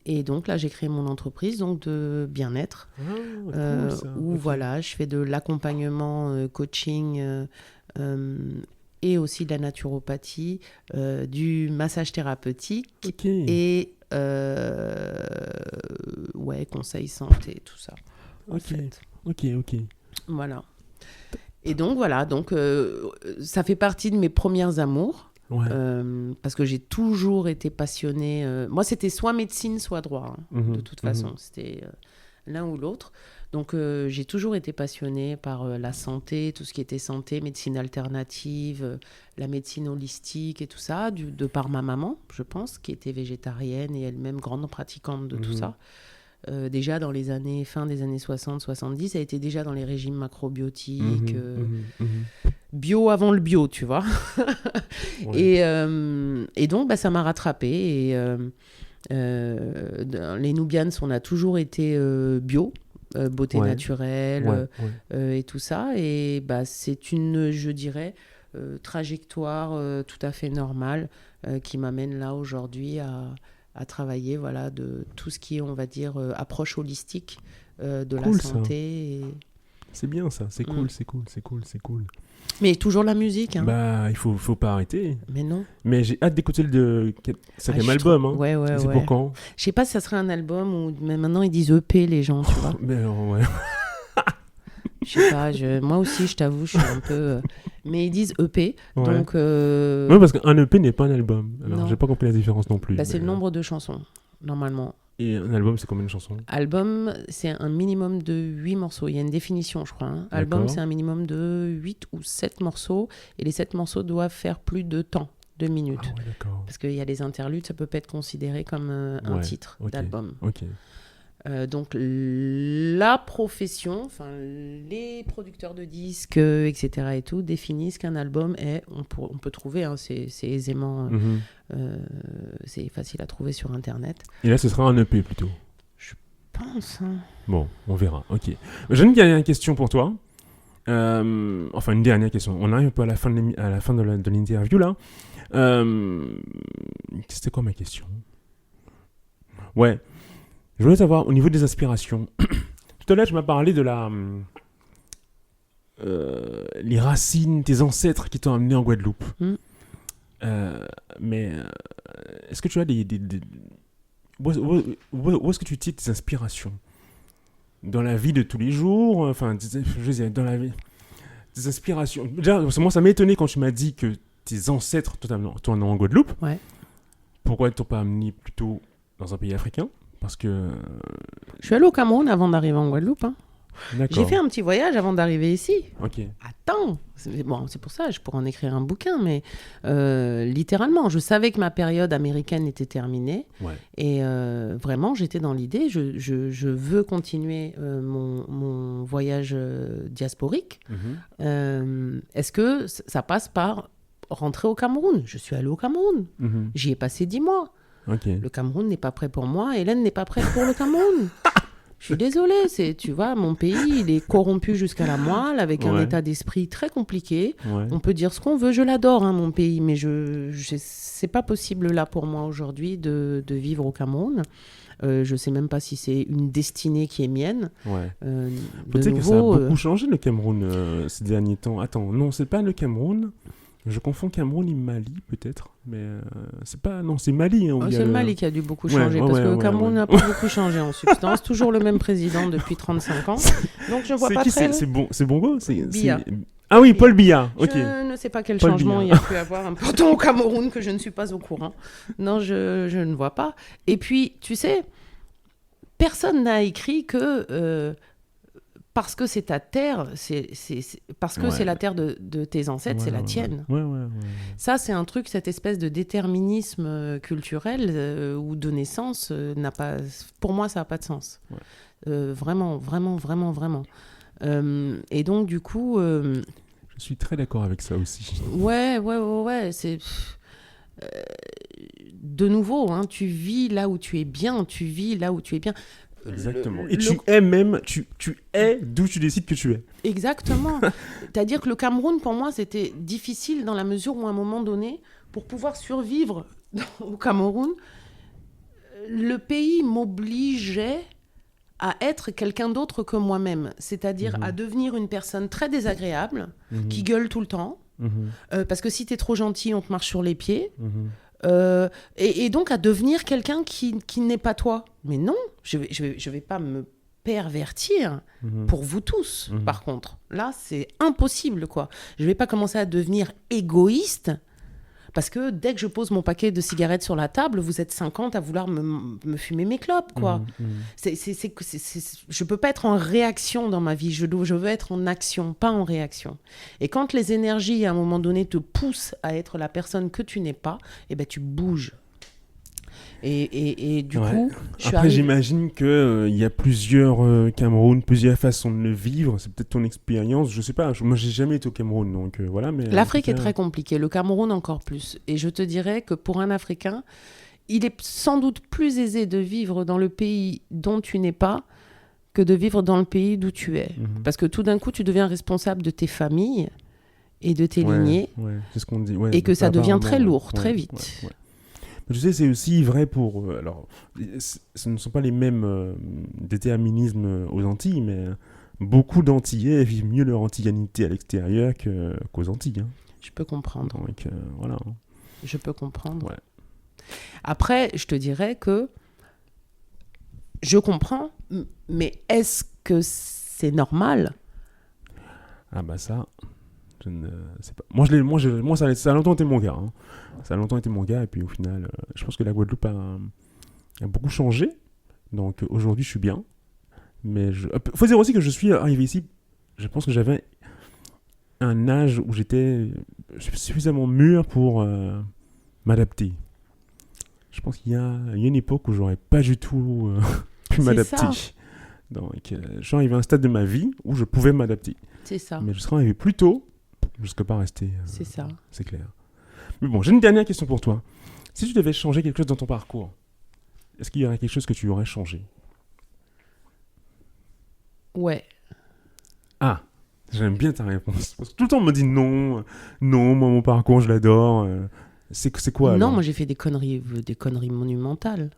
Et donc, là, j'ai créé mon entreprise donc de bien-être, cool, ça. où voilà, je fais de l'accompagnement, coaching et aussi de la naturopathie, du massage thérapeutique et... conseil santé, tout ça. Ok. Voilà. Et donc, voilà. Donc, ça fait partie de mes premières amours. Ouais. Parce que j'ai toujours été passionnée. Moi, c'était soit médecine, soit droit. De toute façon, c'était l'un ou l'autre. Donc, j'ai toujours été passionnée par la santé, tout ce qui était santé, médecine alternative, la médecine holistique et tout ça, de par ma maman, je pense, qui était végétarienne et elle-même grande pratiquante de tout ça. Déjà dans fin des années 60-70, elle était déjà dans les régimes macrobiotiques. bio avant le bio, tu vois. Ouais. Et donc, ça m'a rattrapée. Et les Nubians, on a toujours été bio, beauté naturelle et tout ça. Et c'est une, je dirais, trajectoire tout à fait normale qui m'amène là aujourd'hui à travailler de tout ce qui est, on va dire, approche holistique de la santé. C'est bien ça, c'est cool, c'est cool. Mais toujours la musique. Hein. Il faut pas arrêter. Mais non. Mais j'ai hâte d'écouter le cinquième album. Hein. Ouais. C'est pour quand? Je sais pas si ça serait un album mais maintenant ils disent EP les gens, tu vois. Mais ouais. Je sais pas, moi aussi je t'avoue, je suis un peu... Mais ils disent EP, donc... Oui, parce qu'un EP n'est pas un album. Alors j'ai pas compris la différence non plus. C'est le nombre de chansons, normalement. Et un album, c'est combien de chansons? Album, c'est un minimum de 8 morceaux. Il y a une définition, je crois. Hein. Album, c'est un minimum de 8 ou 7 morceaux. Et les 7 morceaux doivent faire plus de temps, 2 minutes. Ah ouais, d'accord. Parce qu'il y a des interludes, ça peut pas être considéré comme un titre d'album. Ok. Donc la profession, les producteurs de disques, etc. et tout, définissent qu'un album est, on peut trouver, hein, c'est aisément, c'est facile à trouver sur Internet. Et là, ce sera un EP plutôt. Je pense. Hein. Bon, on verra. Ok. J'ai une dernière question pour toi. Enfin, une dernière question. On arrive un peu à la fin de l'interview là. C'était quoi ma question? Ouais. Je voulais savoir, au niveau des aspirations, tout à l'heure, tu m'as parlé de les racines, tes ancêtres qui t'ont amené en Guadeloupe. Mais est-ce que tu as où est-ce que tu tires tes inspirations? Dans la vie de tous les jours, enfin, je veux dire, dans la vie... Tes inspirations... Déjà, moi, ça m'a étonné quand tu m'as dit que tes ancêtres t'ont amené en Guadeloupe. Ouais. Pourquoi ils ne t'ont pas amené plutôt dans un pays africain? Parce que... Je suis allée au Cameroun avant d'arriver en Guadeloupe. Hein. D'accord. J'ai fait un petit voyage avant d'arriver ici. Ok. Attends, c'est pour ça, je pourrais en écrire un bouquin, mais littéralement, je savais que ma période américaine était terminée. Ouais. Et vraiment, j'étais dans l'idée, je veux continuer mon voyage diasporique. Est-ce que ça passe par rentrer au Cameroun? Je suis allée au Cameroun. J'y ai passé 10 mois. Okay. Le Cameroun n'est pas prêt pour moi. Hélène n'est pas prête pour le Cameroun. Je suis désolée. Tu vois, mon pays, il est corrompu jusqu'à la moelle, avec un état d'esprit très compliqué. Ouais. On peut dire ce qu'on veut. Je l'adore, hein, mon pays, mais c'est pas possible là pour moi aujourd'hui de vivre au Cameroun. Je sais même pas si c'est une destinée qui est mienne. Ouais. Peut-être que ça a beaucoup changé le Cameroun ces derniers temps. Attends, non, c'est pas le Cameroun. Je confonds Cameroun et Mali, peut-être. Mais c'est pas... Non, c'est Mali. Hein, c'est le Mali qui a dû beaucoup changer. Parce que le Cameroun n'a pas beaucoup changé en substance. Toujours le même président depuis 35 ans. Donc je vois pas très... C'est Bongo Biya. Ah oui, Paul Biya. Ok. Je ne sais pas quel changement il y a pu avoir important au Cameroun que je ne suis pas au courant. Non, je ne vois pas. Et puis, tu sais, personne n'a écrit que... parce que c'est ta terre, parce que c'est la terre de tes ancêtres, c'est la tienne. Ouais. Ça, c'est un truc, cette espèce de déterminisme culturel ou de naissance, n'a pas... Pour moi, ça n'a pas de sens. Ouais. Vraiment. Et donc, du coup... Je suis très d'accord avec ça aussi. Ouais. C'est... de nouveau, hein, tu vis là où tu es bien, Exactement. Et tu es même, tu es d'où tu décides que tu es. Exactement. C'est-à-dire que le Cameroun, pour moi, c'était difficile dans la mesure où, à un moment donné, pour pouvoir survivre au Cameroun, le pays m'obligeait à être quelqu'un d'autre que moi-même. C'est-à-dire à devenir une personne très désagréable, qui gueule tout le temps. Parce que si t'es trop gentil, on te marche sur les pieds. Et donc à devenir quelqu'un qui n'est pas toi. Mais non, je vais pas me pervertir pour vous tous. Par contre, là, c'est impossible, quoi. Je vais pas commencer à devenir égoïste parce que dès que je pose mon paquet de cigarettes sur la table, vous êtes 50 à vouloir me fumer mes clopes, quoi. Je peux pas être en réaction dans ma vie. Je veux être en action, pas en réaction. Et quand les énergies, à un moment donné, te poussent à être la personne que tu n'es pas, eh ben, tu bouges. Et du coup, Après, j'imagine qu'il y a plusieurs Cameroun, plusieurs façons de le vivre. C'est peut-être ton expérience, je sais pas. Moi, j'ai jamais été au Cameroun, donc voilà. Mais l'Afrique est très compliquée, le Cameroun encore plus. Et je te dirais que pour un Africain, il est sans doute plus aisé de vivre dans le pays dont tu n'es pas que de vivre dans le pays d'où tu es. Parce que tout d'un coup, tu deviens responsable de tes familles et de tes lignées. C'est ce qu'on dit. Et que ça devient très lourd, très vite. Je sais, c'est aussi vrai pour... alors, ce ne sont pas les mêmes déterminismes aux Antilles, mais beaucoup d'Antillais vivent mieux leur antillanité à l'extérieur qu'aux Antilles. Hein. Je peux comprendre. Donc, voilà. Je peux comprendre. Ouais. Après, je te dirais que je comprends, mais est-ce que c'est normal ? Ah bah ça, je ne sais pas. Moi, ça a longtemps été mon gars. Hein. Ça a longtemps été mon gars, et puis au final, je pense que la Guadeloupe a beaucoup changé. Donc aujourd'hui, je suis bien. Mais faut dire aussi que je suis arrivé ici, je pense que j'avais un âge où j'étais suffisamment mûr pour m'adapter. Je pense qu'il y a une époque où j'aurais pas du tout pu m'adapter. Donc, je suis arrivé à un stade de ma vie où je pouvais m'adapter. C'est ça. Mais je serais arrivé plus tôt jusqu'à pas rester. C'est ça. C'est clair. Mais bon, j'ai une dernière question pour toi. Si tu devais changer quelque chose dans ton parcours, est-ce qu'il y aurait quelque chose que tu aurais changé ? Ouais. Ah, j'aime bien ta réponse. Parce que tout le temps on me dit non, moi mon parcours je l'adore. C'est quoi alors ? Non, moi j'ai fait des conneries monumentales.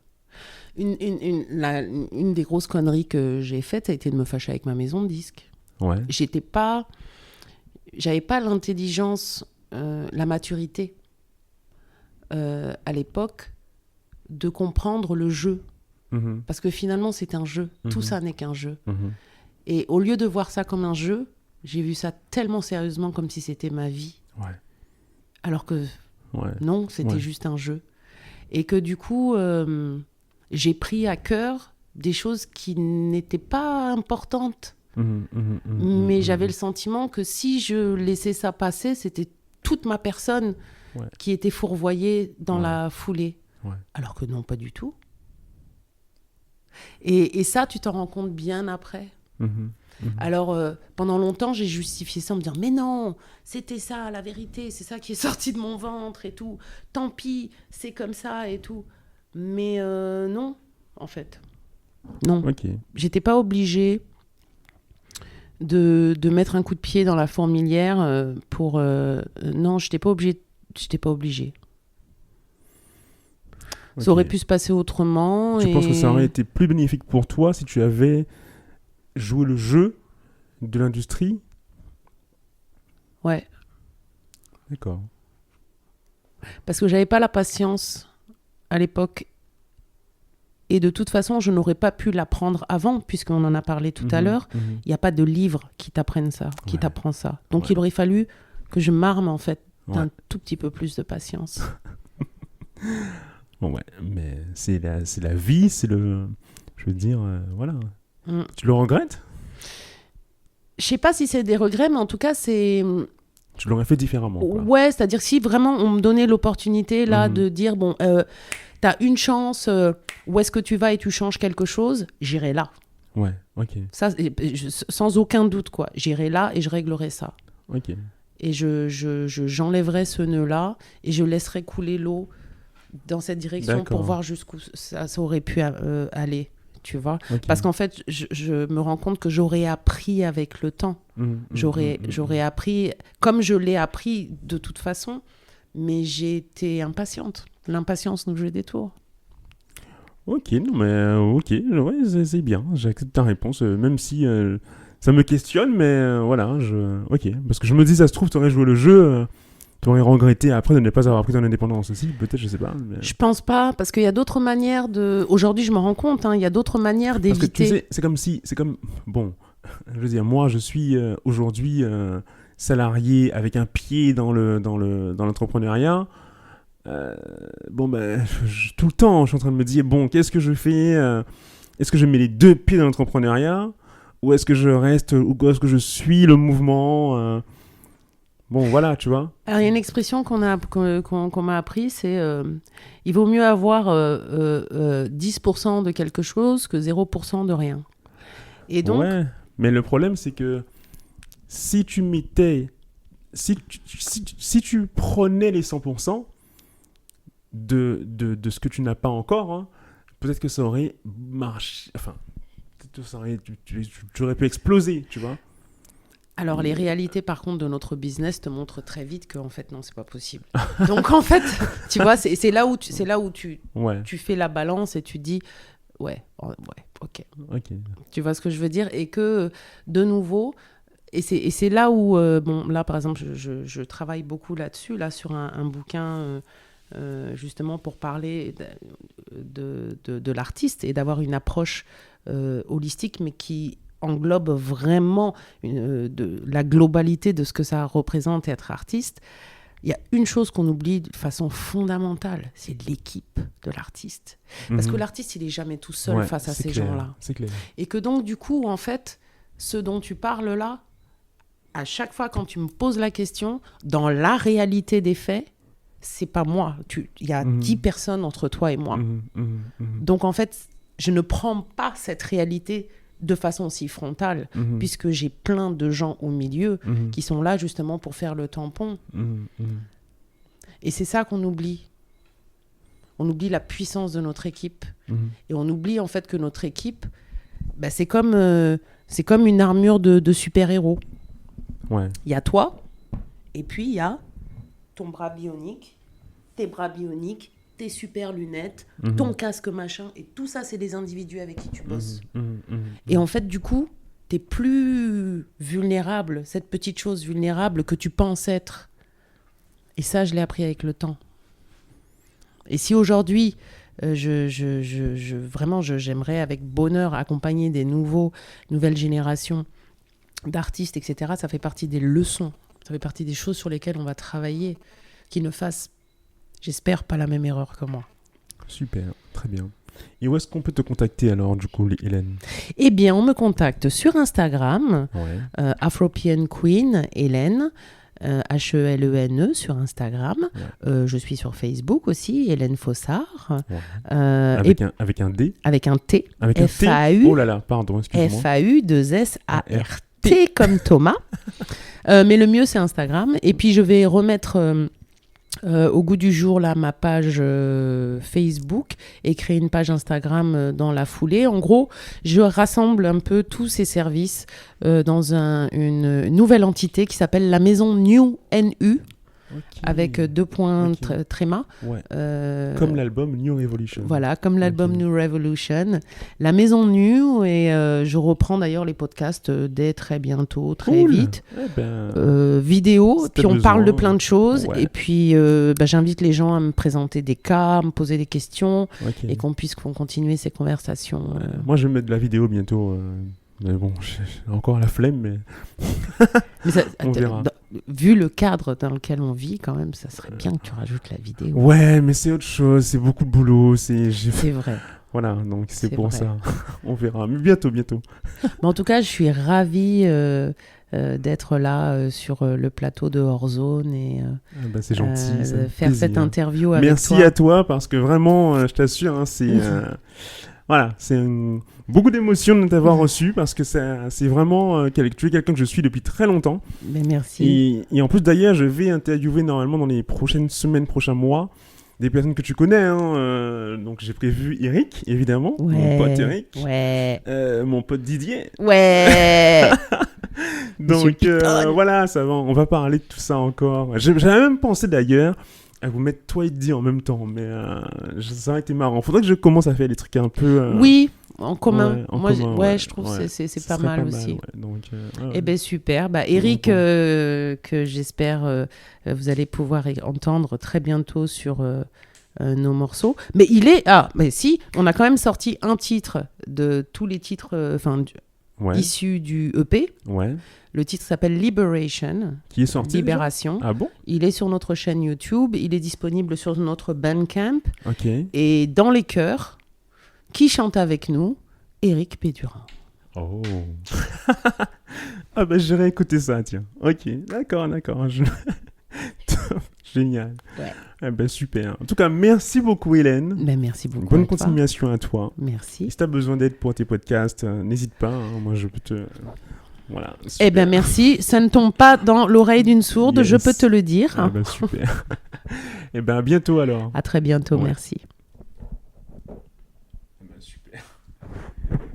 Une des grosses conneries que j'ai faites, ça a été de me fâcher avec ma maison de disques. Ouais. J'avais pas l'intelligence, la maturité à l'époque de comprendre le jeu. Mm-hmm. Parce que finalement c'est un jeu. Mm-hmm. Tout ça n'est qu'un jeu. Mm-hmm. Et au lieu de voir ça comme un jeu, j'ai vu ça tellement sérieusement comme si c'était ma vie. Ouais. Alors que non, c'était juste un jeu. Et que du coup, j'ai pris à cœur des choses qui n'étaient pas importantes. Mais j'avais le sentiment que si je laissais ça passer, c'était toute ma personne qui était fourvoyée dans la foulée. Ouais. Alors que non, pas du tout. Et ça, tu t'en rends compte bien après. Alors, pendant longtemps, j'ai justifié ça en me disant « Mais non, c'était ça, la vérité, c'est ça qui est sorti de mon ventre et tout. Tant pis, c'est comme ça et tout. » Mais non, en fait. Non. Okay. J'étais pas obligée de mettre un coup de pied dans la fourmilière pour... non, j'étais pas obligée. Okay. Ça aurait pu se passer autrement. Tu penses que ça aurait été plus bénéfique pour toi si tu avais joué le jeu de l'industrie ? Ouais. D'accord. Parce que j'avais pas la patience à l'époque. Et de toute façon, je n'aurais pas pu l'apprendre avant, puisqu'on en a parlé tout à l'heure. Il n'y a pas de livre qui t'apprenne ça, qui t'apprend ça. Donc il aurait fallu que je m'arme en fait d'un tout petit peu plus de patience. Bon, mais c'est la vie, c'est le... Je veux dire, voilà. Tu le regrettes ? Je sais pas si c'est des regrets, mais en tout cas, c'est... Tu l'aurais fait différemment, quoi. Ouais, c'est-à-dire si vraiment on me donnait l'opportunité là de dire, bon, t'as une chance, où est-ce que tu vas et tu changes quelque chose, j'irai là. Ouais, ok. Ça, sans aucun doute, quoi. J'irai là et je réglerai ça. Ok. Et j'enlèverai ce nœud-là et je laisserai couler l'eau dans cette direction pour voir jusqu'où ça aurait pu aller, tu vois. Okay. Parce qu'en fait, je me rends compte que j'aurais appris avec le temps. J'aurais appris, comme je l'ai appris de toute façon, mais j'ai été impatiente. L'impatience nous joue des tours. Ok, non mais ok, ouais, c'est bien, j'accepte ta réponse, même si ça me questionne, mais voilà, ok, parce que je me dis, ça se trouve, t'aurais joué le jeu, t'aurais regretté après de ne pas avoir pris ton indépendance aussi, peut-être, je sais pas. Mais... Je pense pas, parce qu'il y a d'autres manières de... Aujourd'hui, je me rends compte, il y a d'autres manières d'éviter... Parce que tu sais, c'est comme, bon, je veux dire, moi, je suis aujourd'hui salarié avec un pied dans l'entrepreneuriat. Bon, ben, tout le temps, je suis en train de me dire, bon, qu'est-ce que je fais Est-ce que je mets les deux pieds dans l'entrepreneuriat ? Ou est-ce que je reste, ou est-ce que je suis le mouvement Bon, voilà, tu vois. Alors, il y a une expression qu'on m'a appris, c'est il vaut mieux avoir 10% de quelque chose que 0% de rien. Et donc... Ouais, mais le problème, c'est que si tu mettais... Si tu prenais les 100% de ce que tu n'as pas encore, hein, peut-être que ça aurait marché... Enfin, peut-être que ça aurait, tu aurais pu exploser, tu vois. Alors, les réalités, par contre, de notre business te montrent très vite qu'en fait, non, c'est pas possible. Donc, en fait, tu vois, c'est là où tu fais la balance et tu dis, ouais, ok. Tu vois ce que je veux dire? Et que, de nouveau, et c'est là où, bon, là, par exemple, je travaille beaucoup là-dessus, là, sur un bouquin, justement, pour parler de l'artiste et d'avoir une approche holistique, mais qui englobe vraiment la globalité de ce que ça représente être artiste. Il y a une chose qu'on oublie de façon fondamentale, c'est l'équipe de l'artiste. Parce que l'artiste, il n'est jamais tout seul face à ces gens-là. C'est clair. Et que donc, du coup, en fait, ce dont tu parles là, à chaque fois quand tu me poses la question, dans la réalité des faits, c'est pas moi. Il y a 10 personnes entre toi et moi. Donc, en fait, je ne prends pas cette réalité de façon si frontale, puisque j'ai plein de gens au milieu qui sont là justement pour faire le tampon. Et c'est ça qu'on oublie. On oublie la puissance de notre équipe. Et on oublie en fait que notre équipe, bah, c'est comme une armure de super-héros. Ouais. Il y a toi, et puis il y a ton bras bionique, tes bras bioniques, tes super lunettes, ton casque machin, et tout ça, c'est des individus avec qui tu bosses. Et en fait, du coup, t'es plus vulnérable, cette petite chose vulnérable que tu penses être. Et ça, je l'ai appris avec le temps. Et si aujourd'hui, vraiment, j'aimerais avec bonheur accompagner des nouvelles générations d'artistes, etc., ça fait partie des leçons, ça fait partie des choses sur lesquelles on va travailler, qui ne fassent, j'espère, pas la même erreur que moi. Super, très bien. Et où est-ce qu'on peut te contacter alors, du coup, Hélène ? Eh bien, on me contacte sur Instagram, Afropian Queen, Hélène, H-E-L-E-N-E sur Instagram. Je suis sur Facebook aussi, Hélène Fossard. Avec un D ? Avec un T. Avec un F-A-U. T ? Oh là là, pardon, excuse-moi. F-A-U-2-S-A-R-T comme Thomas. Mais le mieux, c'est Instagram. Et puis, je vais remettre au goût du jour là, ma page Facebook et créer une page Instagram dans la foulée. En gros, je rassemble un peu tous ces services dans une nouvelle entité qui s'appelle la Maison New NU. Avec 2 points tréma. Comme l'album New Revolution. Voilà, comme l'album New Revolution. La Maison New, et je reprends d'ailleurs les podcasts dès très bientôt, très vite. Vidéo, puis on parle de plein de choses, et puis j'invite les gens à me présenter des cas, à me poser des questions, et qu'on puisse continuer ces conversations. Moi, je vais mettre de la vidéo bientôt. Mais bon, j'ai encore la flemme, mais on verra. Vu le cadre dans lequel on vit, quand même, ça serait bien que tu rajoutes la vidéo. Ouais, mais c'est autre chose, c'est beaucoup de boulot. C'est vrai. Voilà, donc c'est pour ça. On verra, mais bientôt. Mais en tout cas, je suis ravie d'être là sur le plateau de Hors-Zone et c'est gentil, faire cette interview avec toi. Merci à toi, parce que vraiment, je t'assure, hein, c'est... Voilà, c'est beaucoup d'émotions de t'avoir reçu, parce que c'est vraiment tu es quelqu'un que je suis depuis très longtemps. Mais merci. Et en plus, d'ailleurs, je vais interviewer normalement dans les prochaines semaines, prochains mois, des personnes que tu connais. Hein, donc j'ai prévu Eric, évidemment, mon pote Eric, mon pote Didier. Donc voilà, ça va, on va parler de tout ça encore. J'avais même pensé d'ailleurs à vous mettre toi et Didier en même temps, mais ça aurait été marrant. Faudrait que je commence à faire des trucs un peu... Oui, en commun. Je trouve que c'est pas mal aussi. Donc, eh bien, super. Eric, que j'espère vous allez pouvoir entendre très bientôt sur nos morceaux. Mais on a quand même sorti un titre de tous les titres issus du EP. Le titre s'appelle Liberation. Qui est sorti Libération. Ah bon ? Il est sur notre chaîne YouTube. Il est disponible sur notre Bandcamp. Ok. Et dans les chœurs, qui chante avec nous ? Eric Pédurin. Oh. Ah ben, j'irai écouter ça, tiens. Ok, d'accord. Génial. Ouais. Ah ben, super. En tout cas, merci beaucoup, Hélène. Ben, merci beaucoup. Bonne continuation à toi. Merci. Et si tu as besoin d'aide pour tes podcasts, n'hésite pas. Moi, je peux te... Voilà. Super. Eh bien, merci. Ça ne tombe pas dans l'oreille d'une sourde, yes. Je peux te le dire. Ah ben, super. Eh bien, à bientôt alors. À très bientôt, ouais. Merci. Eh ben, super.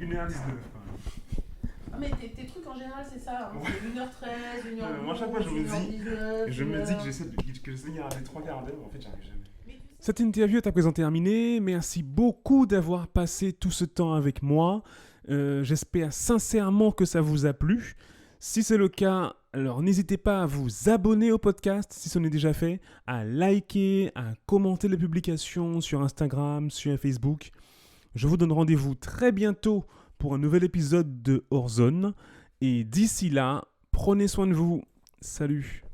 1h19. Ah mais tes trucs en général c'est ça, hein. 1h13, 1h12, moi chaque fois je me dis que j'essaie de garder 3 quarts d'heure, en fait j'arrive jamais. Cette interview est à présent terminée, merci beaucoup d'avoir passé tout ce temps avec moi, j'espère sincèrement que ça vous a plu. Si c'est le cas, alors n'hésitez pas à vous abonner au podcast si ce n'est déjà fait, à liker, à commenter les publications sur Instagram, sur Facebook. Je vous donne rendez-vous très bientôt pour un nouvel épisode de Hors Zone. Et d'ici là, prenez soin de vous. Salut!